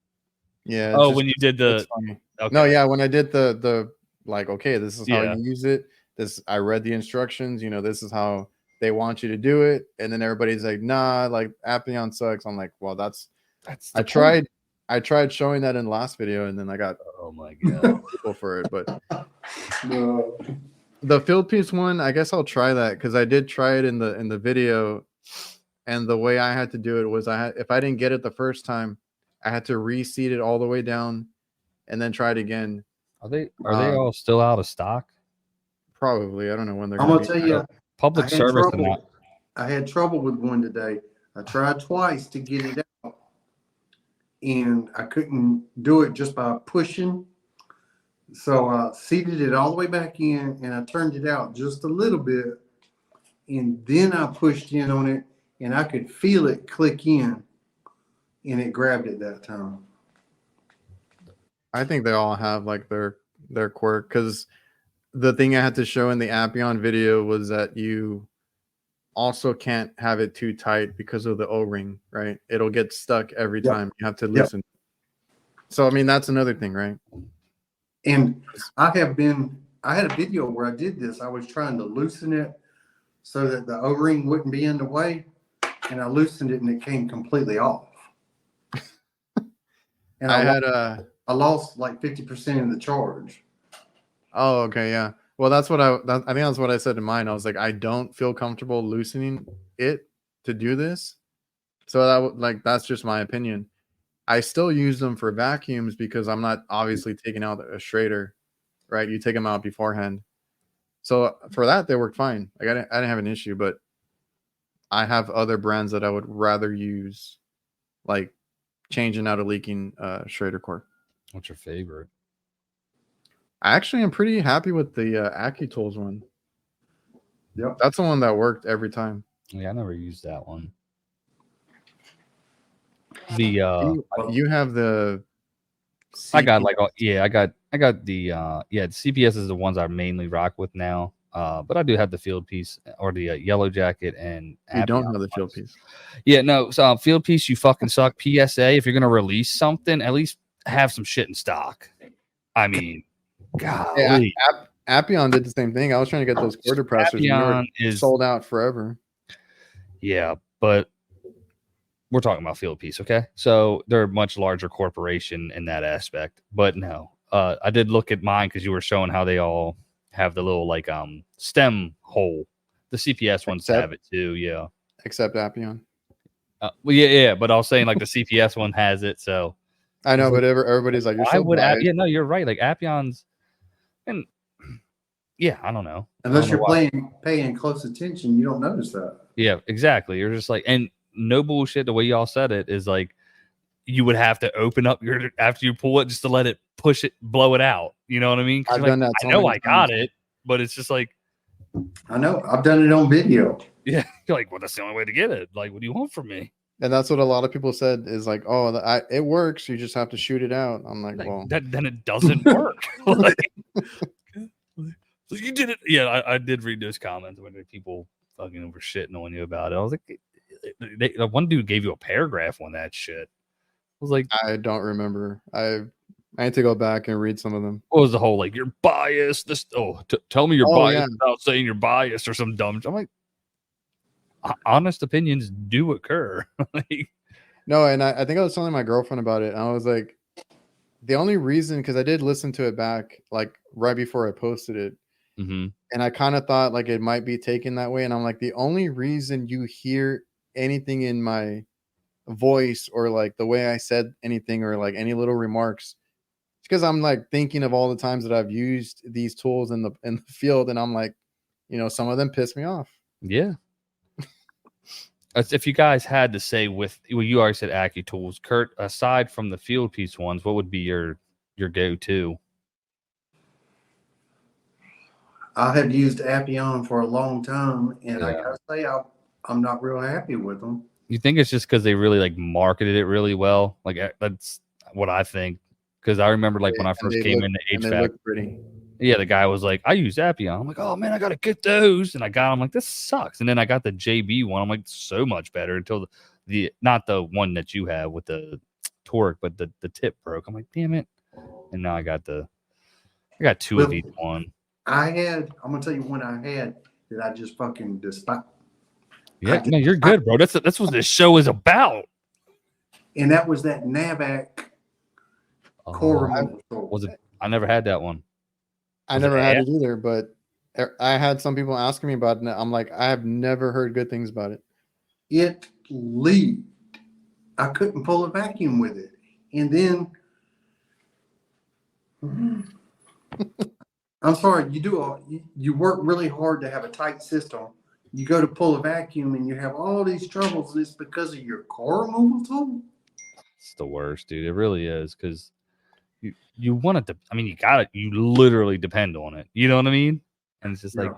Yeah. Oh, when you did the okay. No, yeah, when I did the like, okay, this is how you use it. I read the instructions, this is how they want you to do it. And then everybody's like, nah, like Appion sucks. I'm like, well, that's I tried showing that in the last video, and then I got people for it. But the field piece one, I guess I'll try that because I did try it in the video, and the way I had to do it was if I didn't get it the first time, I had to reseat it all the way down and then try it again. Are they all still out of stock? Probably. I don't know when they're I'm going gonna to tell you, Public service and not. I had trouble with one today. I tried twice to get it out, and I couldn't do it just by pushing. So I seated it all the way back in, and I turned it out just a little bit, and then I pushed in on it, and I could feel it click in, and it grabbed it that time. I think they all have like their quirk, because the thing I had to show in the Appion video was that you also can't have it too tight because of the O-ring, right? It'll get stuck every time. You have to loosen. So I mean, that's another thing, right? And I had a video where I did this. I was trying to loosen it so that the O-ring wouldn't be in the way, and I loosened it and it came completely off. And I lost like 50% of the charge. Oh, okay, yeah. Well, that's what I think that's what I said in mine. I was like, I don't feel comfortable loosening it to do this. So that's just my opinion. I still use them for vacuums because I'm not obviously taking out a Schrader, right? You take them out beforehand. So for that, they worked fine. I didn't have an issue, but I have other brands that I would rather use, like changing out a leaking Schrader core. What's your favorite? I actually am pretty happy with the AccuTools one. Yep. That's the one that worked every time. Yeah, I never used that one. You have the I got like I got the the CPS is the ones I mainly rock with now. But I do have the field piece or the yellow jacket and you don't have the field piece. Yeah, no, so field piece, you fucking suck. PSA, if you're gonna release something, at least have some shit in stock. I mean, golly. Yeah, Appion did the same thing. I was trying to get those core depressors. Appion is sold out forever. Yeah, but we're talking about field piece, okay? So they're a much larger corporation in that aspect. But no, I did look at mine because you were showing how they all have the little like stem hole. The CPS ones have it too, yeah. Except Appion. Well, yeah, but I was saying like the CPS one has it, so I know, but everybody's like, yeah, no, you're right. Like Appion's, and yeah, I don't know. Unless you're paying close attention, you don't notice that. Yeah, exactly. You're just like, and no bullshit. The way y'all said it is like you would have to open up your after you pull it just to let it push it, blow it out. You know what I mean? I've done that. I know I got it, but it's just like I know I've done it on video. Yeah, you're like, well, that's the only way to get it. Like, what do you want from me? And that's what a lot of people said is like, oh, it works. You just have to shoot it out. I'm like, well, then it doesn't work. Like, you did it. Yeah, I did read those comments when people fucking were shitting on you about it. I was like, one dude gave you a paragraph on that shit. I was like, I don't remember. I had to go back and read some of them. What was the whole like you're biased? Tell me you're biased without saying you're biased or some dumb. I'm like, honest opinions do occur. No, and I think I was telling my girlfriend about it. And I was like, the only reason, because I did listen to it back like right before I posted it. Mm-hmm. And I kind of thought like it might be taken that way. And I'm like, the only reason you hear anything in my voice or like the way I said anything or like any little remarks, it's because I'm like thinking of all the times that I've used these tools in the field. And I'm like, some of them piss me off. Yeah. If you guys had to say you already said AccuTools, Kurt, aside from the field piece ones, what would be your go-to? I have used Appion for a long time, and I gotta say I'm not real happy with them. You think it's just because they really like marketed it really well? Like that's what I think. Because I remember like when I first came into HVAC, they look pretty. Yeah, the guy was like, I use Appion. I'm like, oh man, I gotta get those. And I got them like, this sucks. And then I got the JB one. I'm like, so much better until the not the one that you have with the torque, but the tip broke. I'm like, damn it. And now I got two of each one. I'm gonna tell you one I had that I just fucking despise. Yeah, no, you're good, bro. That's what this show is about. And that was that NAVAC core removal. Was it? I never had that one. I never had it either, but I had some people asking me about it. And I'm like, I have never heard good things about it. It leaked. I couldn't pull a vacuum with it. And then, I'm sorry, you work really hard to have a tight system. You go to pull a vacuum and you have all these troubles, and it's because of your core removal tool. It's the worst, dude. It really is, because you want it to. I mean, you literally depend on it. You know what I mean? And it's just like,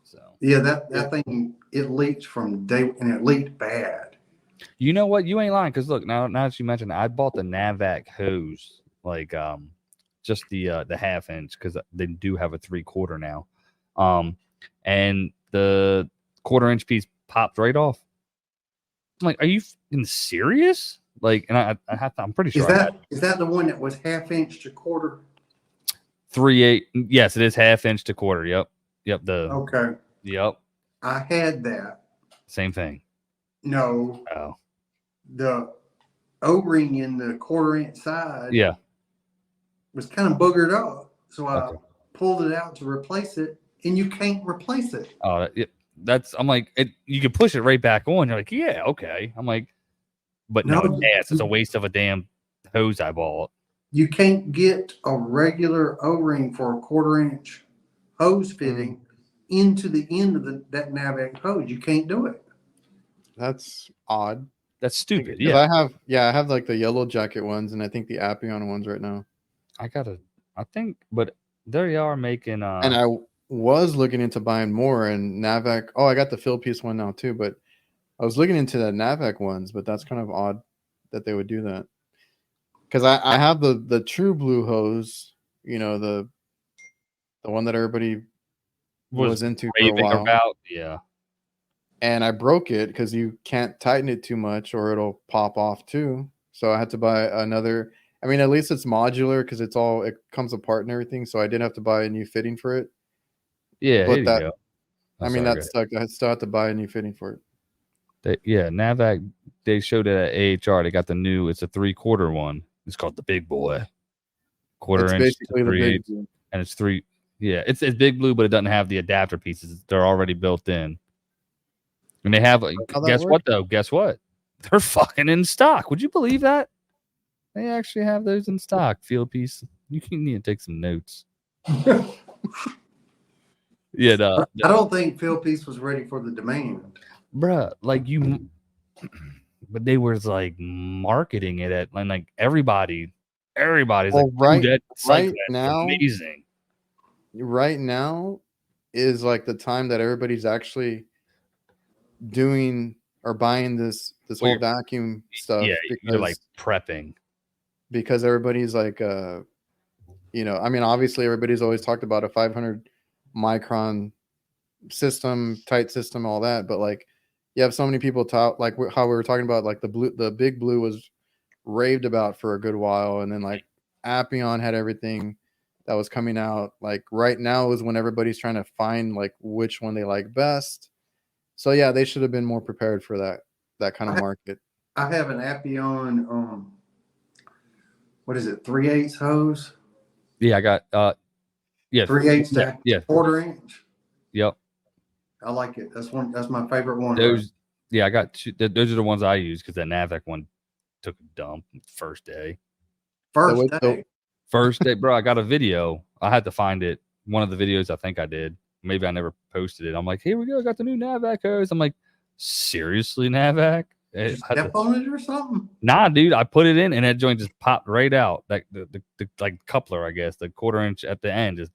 so. Yeah, that thing, it leaked from day, and it leaked bad. You know what? You ain't lying, because look, now that you mentioned it, I bought the NAVAC hose, like just the half inch, because they do have a 3/4 now. And the 1/4 inch piece popped right off. I'm like, are you serious? Like, and I'm pretty sure Is that the one that was 1/2 inch to 1/4? 3/8. Yes, it is 1/2 inch to 1/4. Yep. Okay. Yep. I had that. Same thing. No. Oh. The O-ring in the 1/4 inch side. Yeah. Was kind of boogered up, so I pulled it out to replace it, and you can't replace it. Oh, I'm like, you can push it right back on. You're like, yeah, okay. I'm like, but no, it's a waste of a damn hose I bought. You can't get a regular O-ring for a 1/4 inch hose fitting into the end of that NAVAC hose. You can't do it. That's odd. That's stupid. Yeah, I have like the yellow jacket ones, and I think the Appion ones right now. But there you are making. And I was looking into buying more, and NAVAC. Oh, I got the fill piece one now too, but I was looking into the NAVAC ones, but that's kind of odd that they would do that. Because I have the true blue hose, the one that everybody was into for a while. About. Yeah. And I broke it because you can't tighten it too much or it'll pop off too. So I had to buy another. I mean, at least it's modular because it comes apart and everything. So I did have to buy a new fitting for it. Yeah, but there you go. That sucked. I still had to buy a new fitting for it. NAVAC, they showed it at AHR. They got the new, it's a 3/4 one. It's called the Big Boy. 1/4 inch basically to the 3/8, and it's 3. Yeah, it's Big Blue, but it doesn't have the adapter pieces. They're already built in. And they have, guess what though? Guess what? They're fucking in stock. Would you believe that? They actually have those in stock. Field piece. You need to take some notes. Yeah, I don't think Field Piece was ready for the demand, bruh. But they was like marketing it at, and like everybody's like, right now, amazing. Right now is like the time that everybody's actually doing or buying this whole vacuum stuff. Yeah, you're like prepping because everybody's like, I mean, obviously everybody's always talked about a 500 micron system, tight system, all that, but like you have so many people talk, like how we were talking about, like the Big Blue was raved about for a good while, and then like Appion had everything that was coming out. Like right now is when everybody's trying to find like which one they like best. So yeah, they should have been more prepared for that kind of market. I have an Appion, what is it, 3/8 hose? Yeah, I got 3/8 to 1/4 inch. Yep. I like it. That's my favorite one. Those, right? I got two. Those are the ones I use because that NAVAC one took a dump first day. First day, bro. I got a video. I had to find it. One of the videos I think I did. Maybe I never posted it. I'm like, here we go. I got the new NAVAC hose. I'm like, seriously, NAVAC? Step on it or something? Nah, dude. I put it in and that joint just popped right out. Like the like coupler, I guess, the 1/4 inch at the end. Just,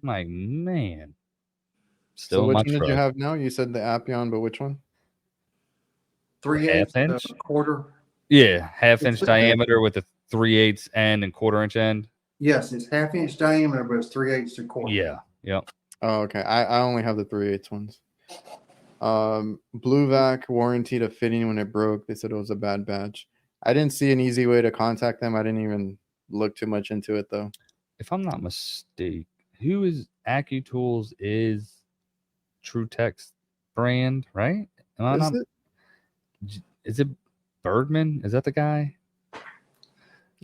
I'm like, man. Still, so which one did you have now? You said the Appion, but which one? 3/8 inch, 1/4. Yeah, 1/2 inch diameter with a 3/8 end and 1/4 inch end. Yes, it's 1/2 inch diameter, but it's 3/8 to 1/4. Yeah. Yep. Oh, okay. I only have the 3/8 ones. Blue Vac warranted a fitting when it broke. They said it was a bad batch. I didn't see an easy way to contact them. I didn't even look too much into it though. If I'm not mistaken, who is AccuTools is True Text brand, right? Is it Bergman? Is that the guy?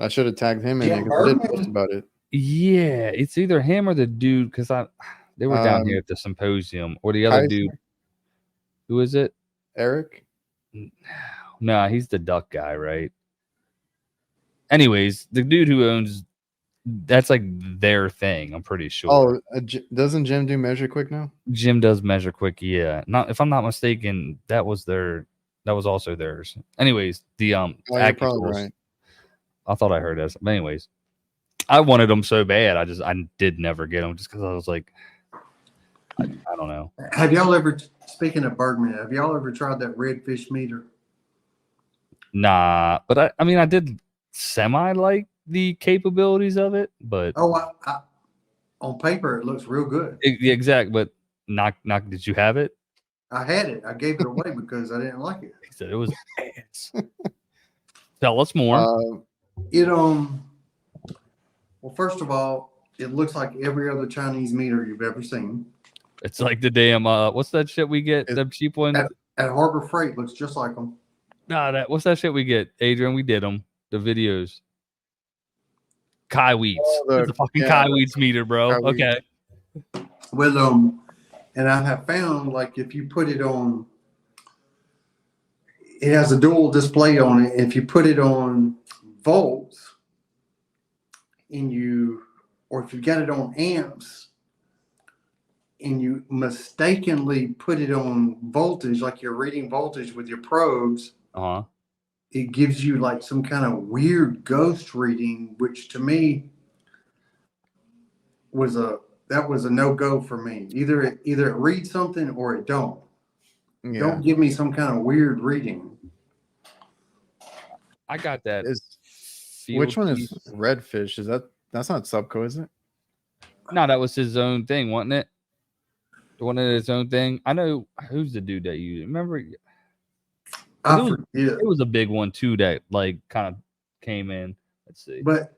I should have tagged him in it because I did post about it. Yeah, it's either him or the dude, because they were down here at the symposium, or the other dude. Who is it? Eric? No, he's the duck guy, right? Anyways, the dude who owns that's like their thing. I'm pretty sure. Oh, doesn't Jim do Measure Quick now? Jim does Measure Quick, yeah. Not if I'm not mistaken, that was also theirs. Anyways, the Oh, you're probably Accucools, right. I thought I heard that. But anyways, I wanted them so bad. I did never get them just because I was like, I don't know. Have y'all ever, speaking of Bergman, have y'all ever tried that redfish meter? Nah, but I mean, I did semi like the capabilities of it, but Oh, on paper it looks real good. exact. But not. Did you have it? I had it. I gave it away because I didn't like it. He said it was ass. Tell us more. Well, first of all, it looks like every other Chinese meter you've ever seen. It's like the damn what's that shit we get? The cheap ones at Harbor Freight looks just like them. Nah, what's that shit we get, Adrian? We did them. The videos. Kai Weeds. It's a fucking Kai Weeds meter, bro. Okay. Well, and I have found like if you put it on, it has a dual display on it. If you put it on volts, or if you got it on amps, and you mistakenly put it on voltage, like you're reading voltage with your probes, it gives you like some kind of weird ghost reading, which to me was a no-go for me. Either it reads something or it don't. Yeah. Don't give me some kind of weird reading. I got that. Which one is Redfish? That's not Subco, is it? No, that was his own thing, wasn't it? Wanted his own thing. I know who's the dude that you remember. It was a big one too that like kind of came in. Let's see. Well,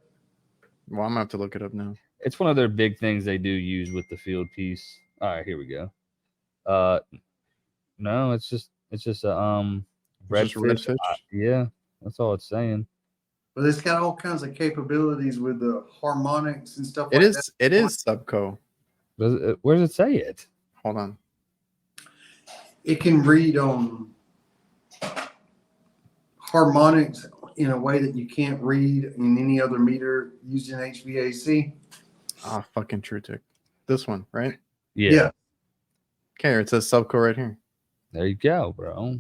I'm gonna have to look it up now. It's one of their big things they do use with the field piece. All right, here we go. No, it's just a redfish. Yeah, that's all it's saying. But it's got all kinds of capabilities with the harmonics and stuff. It is Subco. Where does it say it? Hold on. It can read on harmonics in a way that you can't read in any other meter using HVAC. Fucking TrueTick. This one, right? Yeah. Okay, it says Subco right here. There you go, bro.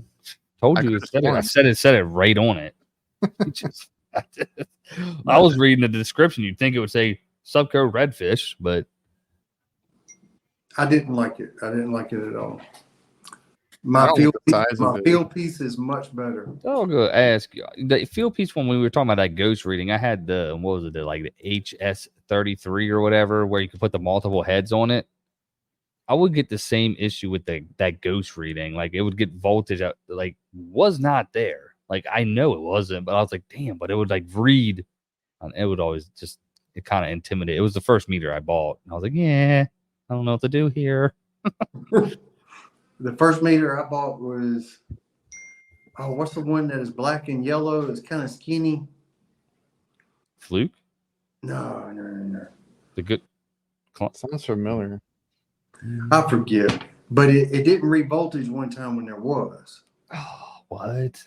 Told you it said it. I said it right on it. I was reading the description. You'd think it would say Subco Redfish, but I didn't like it. I didn't like it at all. My field piece is much better. I'll go ask you. The field piece when we were talking about that ghost reading, I had the HS33 or whatever, where you could put the multiple heads on it. I would get the same issue with that ghost reading. Like it would get voltage out, like was not there. Like I know it wasn't, but I was like, damn, but it would like read. And it would always just kind of intimidate. It was the first meter I bought. And I was like, yeah, I don't know what to do here. The first meter I bought was, what's the one that is black and yellow? It's kind of skinny. Fluke? No. The good. Sounds familiar. I forget. But it didn't read voltage one time when there was. Oh, what?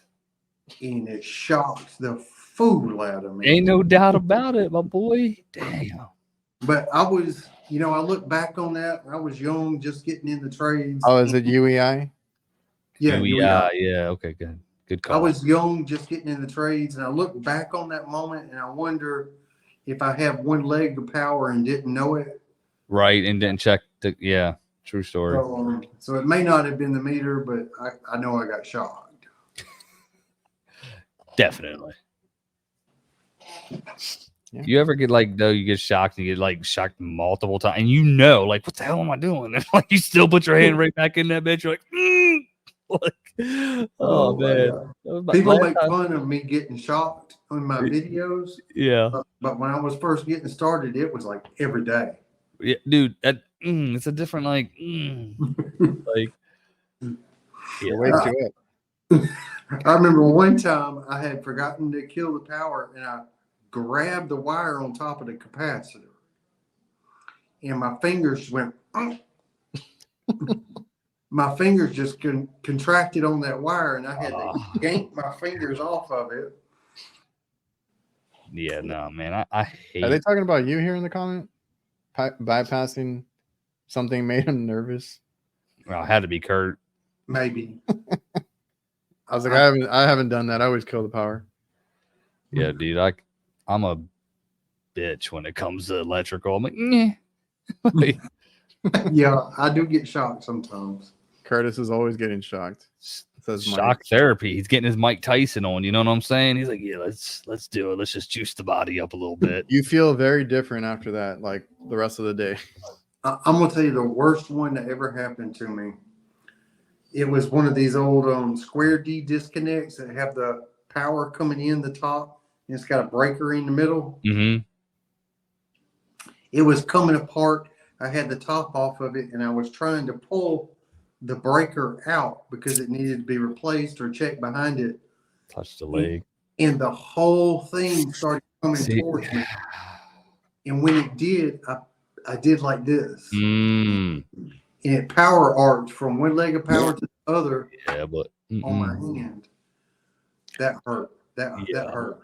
And it shocked the fool out of me. Ain't no doubt about it, my boy. Damn. But I was, I look back on that. I was young, just getting in the trades. Oh, is it UEI? Yeah, UEI. Yeah. Okay. Good call. I was young, just getting in the trades, and I look back on that moment, and I wonder if I have one leg of power and didn't know it. Right, and didn't check. True story. So it may not have been the meter, but I know I got shocked. Definitely. Yeah. You ever get you get shocked and you get shocked multiple times, and what the hell am I doing? And you still put your hand right back in that bitch. You're like, oh man. People make fun of me getting shocked on my videos. Yeah. But when I was first getting started, it was like every day. Yeah, dude. It's a different Way too up. I remember one time I had forgotten to kill the power, and I grabbed the wire on top of the capacitor, and my fingers went. my fingers just contracted on that wire, and I had to yank my fingers off of it. Yeah, no, man. I hate. Are they talking about you here in the comment? Bypassing something made him nervous. Well, it had to be Kurt. Maybe. I was like, I haven't done that. I always kill the power. Yeah, dude. I'm a bitch when it comes to electrical. I'm like, nah. Yeah, I do get shocked sometimes. Curtis is always getting shocked. Says Shock Mike. therapy. He's getting his Mike Tyson on. You know what I'm saying? He's like, yeah, let's do it. Let's just juice the body up a little bit. You feel very different after that, like the rest of the day. I'm gonna tell you the worst one that ever happened to me. It was one of these old square D disconnects that have the power coming in the top, and it's got a breaker in the middle. Mm-hmm. It was coming apart. I had the top off of it, and I was trying to pull the breaker out because it needed to be replaced or checked behind it. Touch the leg. And the whole thing started coming towards me. And when it did, I did like this. Mm. And it power arced from one leg of power to the other. Yeah, but on my hand. That hurt. That hurt.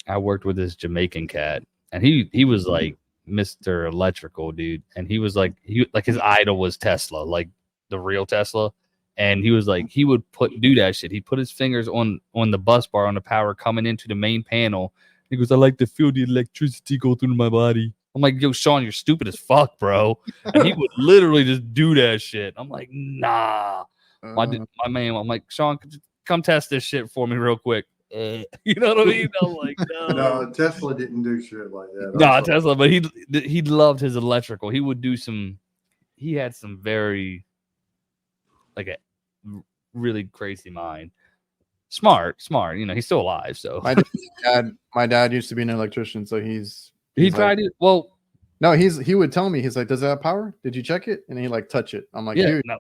I worked with this Jamaican cat, and he was like Mr. Electrical, dude. And he was like his idol was Tesla, like the real Tesla. And he was like, he would do that shit. He put his fingers on the bus bar on the power coming into the main panel. He goes, I like to feel the electricity go through my body. I'm like, yo, Sean, you're stupid as fuck, bro. And he would literally just do that shit. I'm like, nah. My man, I'm like, Sean, come test this shit for me real quick. You know what I mean? I'm like, no. No, Tesla didn't do shit like that. No, Tesla, but he loved his electrical. He would do he had some very, like a really crazy mind. Smart. You know, he's still alive. So my dad used to be an electrician, so he tried it. Well, no, he would tell me, he's like, does that have power? Did you check it? And he like touch it. I'm like, yeah, dude. no.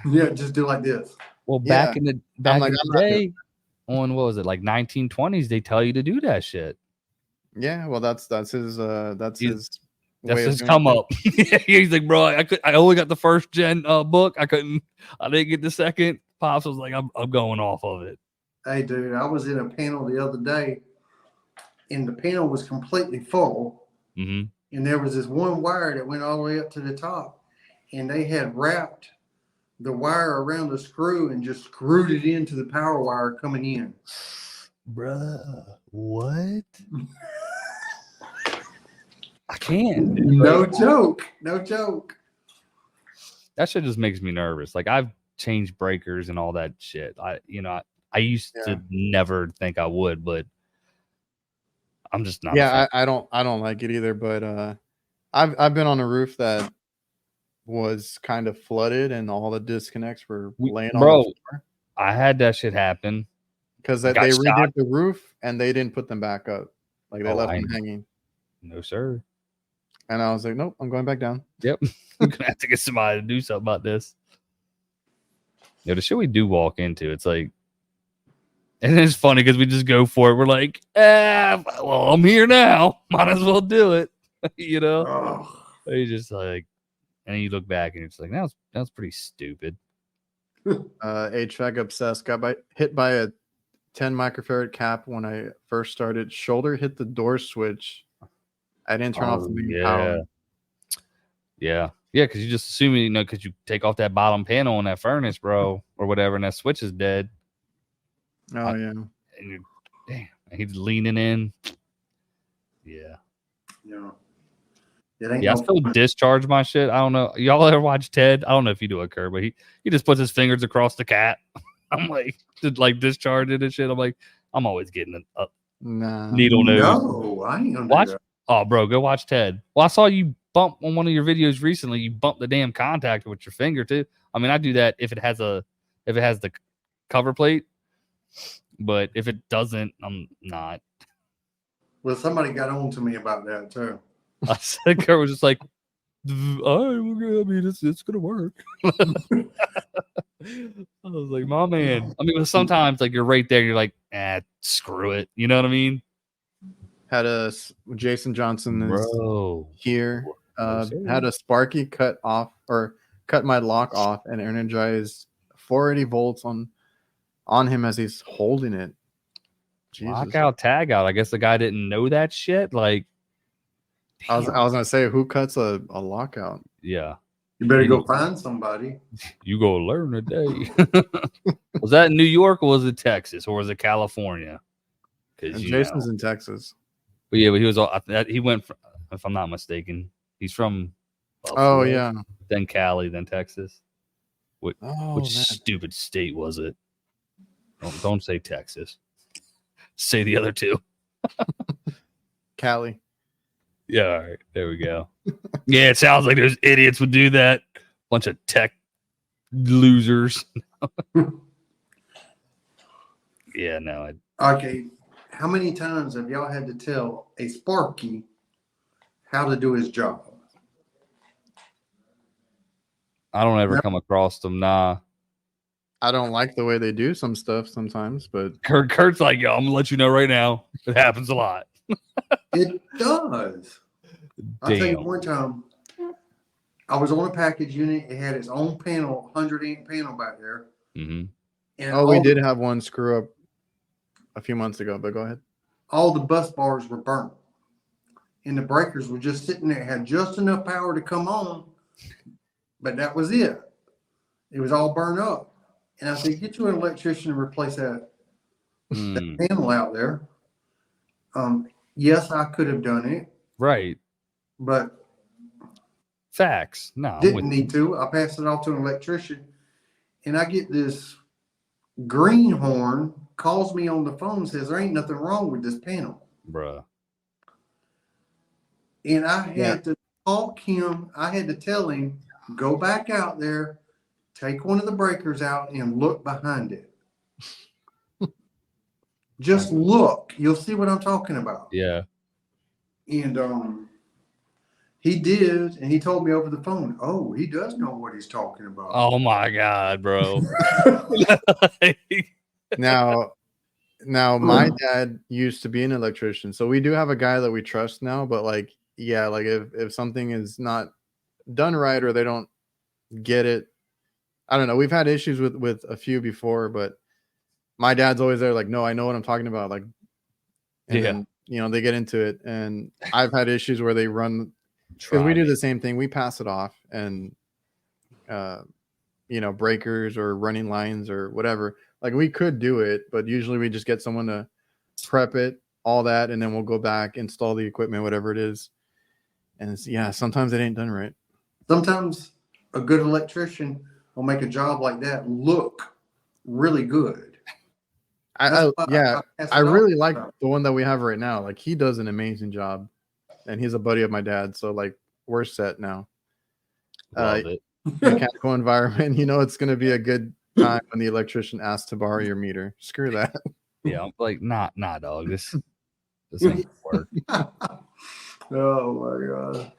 Yeah, just do like this. Well, back in the day, on what was it, like 1920s, they tell you to do that shit. Yeah, well, that's his come up. He's like, bro, I only got the first gen book. I didn't get the second. Pops was like, I'm going off of it. Hey, dude, I was in a panel the other day, and the panel was completely full. Mm-hmm. And there was this one wire that went all the way up to the top, and they had wrapped the wire around the screw and just screwed it into the power wire coming in. Bruh, what? I can't. No joke. That shit just makes me nervous. Like, I've changed breakers and all that shit. I used to never think I would, but I'm just not. Yeah, I don't like it either. But I've been on a roof that was kind of flooded, and all the disconnects were laying on the floor. I had that shit happen because they redid the roof and they didn't put them back up. Like they left them hanging. No, sir. And I was like, nope, I'm going back down. Yep. I'm gonna have to get somebody to do something about this. The shit we do walk into, it's like, and it's funny because we just go for it. We're like, well, I'm here now. Might as well do it. You know? Oh. You just like, and you look back and it's like, that was pretty stupid. HVAC obsessed got hit by a 10 microfarad cap when I first started. Shoulder hit the door switch. I didn't turn off the main power. Yeah, because you just assume, because you take off that bottom panel on that furnace, bro, or whatever, and that switch is dead. Oh, yeah. And damn, he's leaning in. Yeah. I still discharge my shit. I don't know. Y'all ever watch Ted? I don't know if you do it, Kurt, but he just puts his fingers across the cat. I'm like, to like discharge it and shit. I'm like, I'm always getting a needle nose. No, I ain't gonna watch. Do that. Oh, bro, go watch Ted. Well, I saw you bump on one of your videos recently. You bumped the damn contactor with your finger too. I mean, I do that if it has the cover plate, but if it doesn't, I'm not. Well, somebody got on to me about that too. I said, Kurt was just like, all right, I mean, it's gonna work. I was like, my man. I mean, sometimes like you're right there, you're like, screw it. You know what I mean? Had a Jason Johnson is Bro. here. Had a Sparky cut off or cut my lock off and energized 480 volts on him as he's holding it. Jesus. Lockout, tag out. I guess the guy didn't know that shit. Like, I was gonna say, who cuts a lockout? yeah. You better go find somebody. You go learn today. Was that in New York or was it Texas or was it California? Because Jason's in Texas. But yeah, but he was all he went from, if I'm not mistaken, he's from Buffalo, Oh yeah, then Cali, then Texas. Which man. stupid state was it? Don't say Texas. Say the other two. Cali. Yeah, all right. There we go. Yeah, it sounds like those idiots would do that. Bunch of tech losers. Yeah, no. Okay. How many times have y'all had to tell a Sparky how to do his job? I don't ever come across them. Nah. I don't like the way they do some stuff sometimes, but Kurt's like, yo, I'm gonna let you know right now. It happens a lot. It does. I'll tell you one time, I was on a package unit. It had its own panel, 100 amp panel back there. Mm-hmm. And we did have one screw up a few months ago, but go ahead. All the bus bars were burnt. And the breakers were just sitting there, had just enough power to come on, but that was it. It was all burned up. And I said, get you an electrician to replace that panel out there. Yes, I could have done it. Right. But facts. No. Didn't need to. I passed it off to an electrician. And I get this greenhorn calls me on the phone and says, there ain't nothing wrong with this panel. Bruh. And I had to talk him. I had to tell him, go back out there, take one of the breakers out and look behind it. Just look. You'll see what I'm talking about. Yeah. And he did, and he told me over the phone, oh, he does know what he's talking about. Oh my God, bro. Now my dad used to be an electrician, so we do have a guy that we trust now, but like if something is not done right or they don't get it, I don't know. We've had issues with a few before, but my dad's always there like, no, I know what I'm talking about. Like, and then, they get into it, and I've had issues where they run, because we do the same thing. We pass it off, and breakers or running lines or whatever. Like, we could do it, but usually we just get someone to prep it, all that, and then we'll go back, install the equipment, whatever it is. And sometimes it ain't done right. Sometimes a good electrician will make a job like that look really good. I really like the one that we have right now. Like, he does an amazing job, and he's a buddy of my dad. So like, we're set now. Love it. Mechanical environment, it's going to be a good time when the electrician asks to borrow your meter. Screw that. Yeah, I'm like, nah, dog. This ain't gonna work. Oh my God.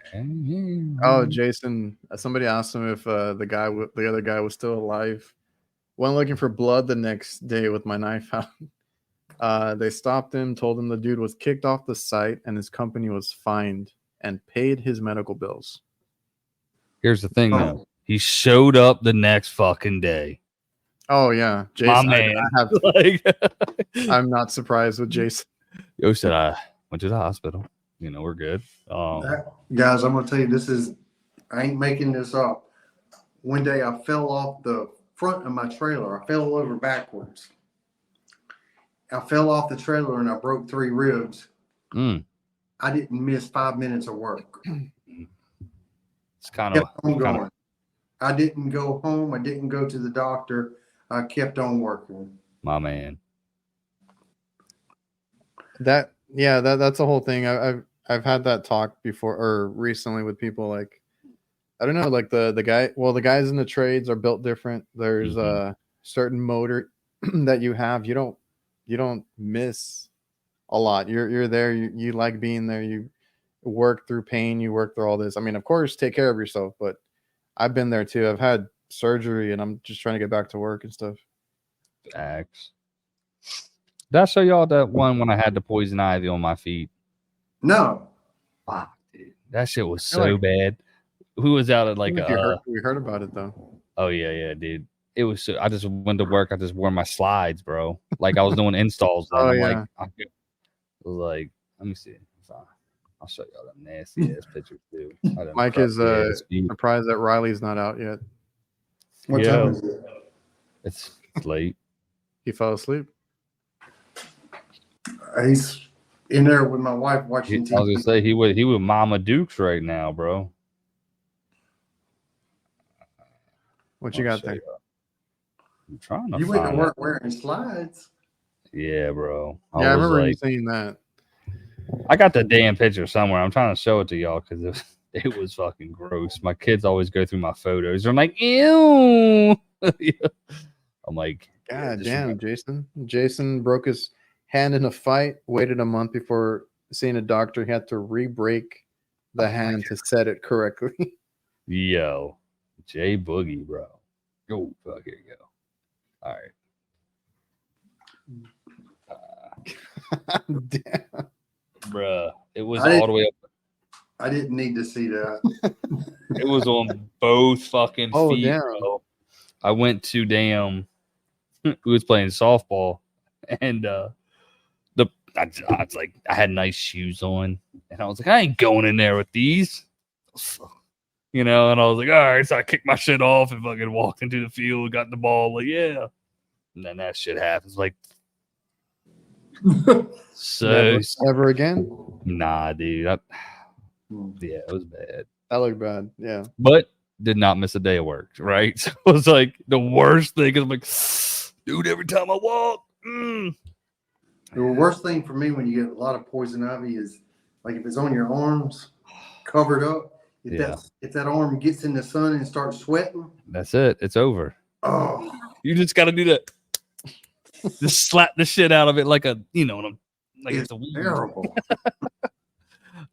Oh, Jason, somebody asked him if the other guy was still alive. Went looking for blood the next day with my knife out. They stopped him, told him the dude was kicked off the site and his company was fined and paid his medical bills. Here's the thing, though. He showed up the next fucking day. Oh, yeah. Jason, my man. I'm not surprised with Jason. Yo said, I went to the hospital. We're good. Guys, I'm going to tell you, I ain't making this up. One day I fell off the front of my trailer. I fell over backwards. I fell off the trailer and I broke 3 ribs. I didn't miss 5 minutes of work. It's kind of going. I didn't go home. I didn't go to the doctor. I kept on working. My man. That's the whole thing. I've had that talk before or recently with people. Like, I don't know, like the guys in the trades are built different. There's a certain motor that you have. You don't miss a lot. You're there. You like being there. You work through pain. You work through all this. I mean, of course, take care of yourself, but I've been there too. I've had surgery and I'm just trying to get back to work and stuff. Facts. Did I show y'all that one when I had the poison ivy on my feet? No. Fuck, dude. That shit was so bad. who was out at like we heard about it though. Oh yeah, dude. It was. I just went to work. I just wore my slides, bro. Like I was doing installs. Then. Oh, I'm yeah. like, let me see. I'll show y'all them nasty ass pictures too. Mike is surprised that Riley's not out yet. What time is it? It's late. He fell asleep. He's in there with my wife watching I was gonna say he with Mama Dukes right now, bro. What you got there? I'm trying to. You went to work wearing slides. Yeah, bro. I remember you saying that. I got the damn picture somewhere. I'm trying to show it to y'all because it was fucking gross. My kids always go through my photos. They're like, ew. I'm like, God damn, Jason. Jason broke his hand in a fight, waited a month before seeing a doctor. He had to re-break the hand to set it correctly. Yo, J Boogie, bro. Go fucking go. All right. Damn. Bruh, it was all the way up. I didn't need to see that. It was on both fucking feet. Damn. Bro. I went to we was playing softball, and I was like, I had nice shoes on, and I was like, I ain't going in there with these, and I was like, all right, so I kicked my shit off and fucking walked into the field, got the ball, like, yeah, and then that shit happens, like, so ever again? Nah, dude, yeah, it was bad. That looked bad, yeah, but did not miss a day of work, right? So it was like the worst thing. I'm like, dude, every time I walk. The worst thing for me when you get a lot of poison ivy is like if it's on your arms, covered up. If that arm gets in the sun and starts sweating, that's it. It's over. Oh, you just got to do that. Just slap the shit out of it like a, it's a terrible.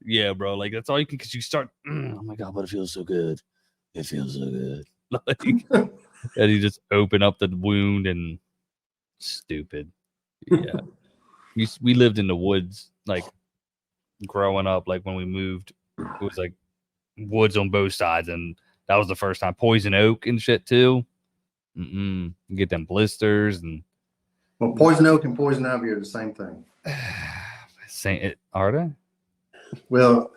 Yeah, bro. Like that's all you can, because you start. Oh my god, but it feels so good. It feels so good. Like, and you just open up the wound and stupid. Yeah. We lived in the woods, like growing up, like when we moved, it was like woods on both sides. And that was the first time. Poison oak and shit too. You get them blisters and. Well, poison oak and poison ivy are the same thing. Are they? Well,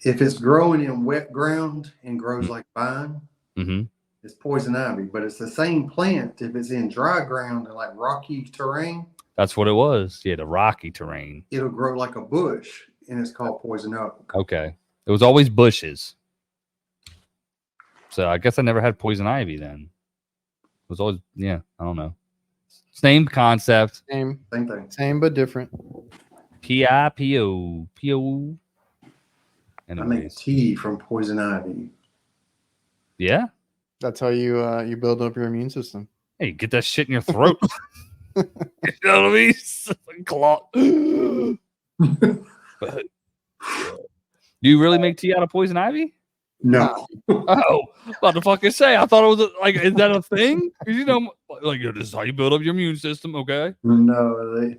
if it's growing in wet ground and grows like vine, it's poison ivy. But it's the same plant if it's in dry ground and like rocky terrain. That's what it was. Yeah, the rocky terrain. It'll grow like a bush, and it's called poison oak. Okay. It was always bushes. So I guess I never had poison ivy then. It was always, I don't know. Same concept. Same thing. Same but different. P-I-P-O. P-O. I make tea from poison ivy. Yeah? That's how you build up your immune system. Hey, get that shit in your throat. You know what I mean? Claw. But, do you really make tea out of poison ivy? No. Oh, about to fucking say. I thought it was like, is that a thing? Like this is how you build up your immune system, okay? No,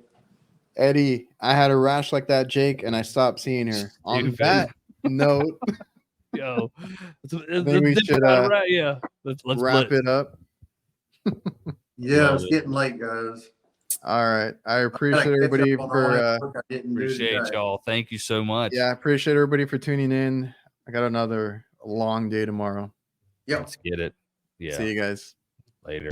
Eddie, I had a rash like that, Jake, and I stopped seeing her. On that note, yo, we should let's wrap it up. Yeah, it's getting late, guys. All right, I appreciate everybody for appreciate y'all. Thank you so much. Yeah, I appreciate everybody for tuning in. I got another long day tomorrow. Yep. Let's get it. Yeah. See you guys later.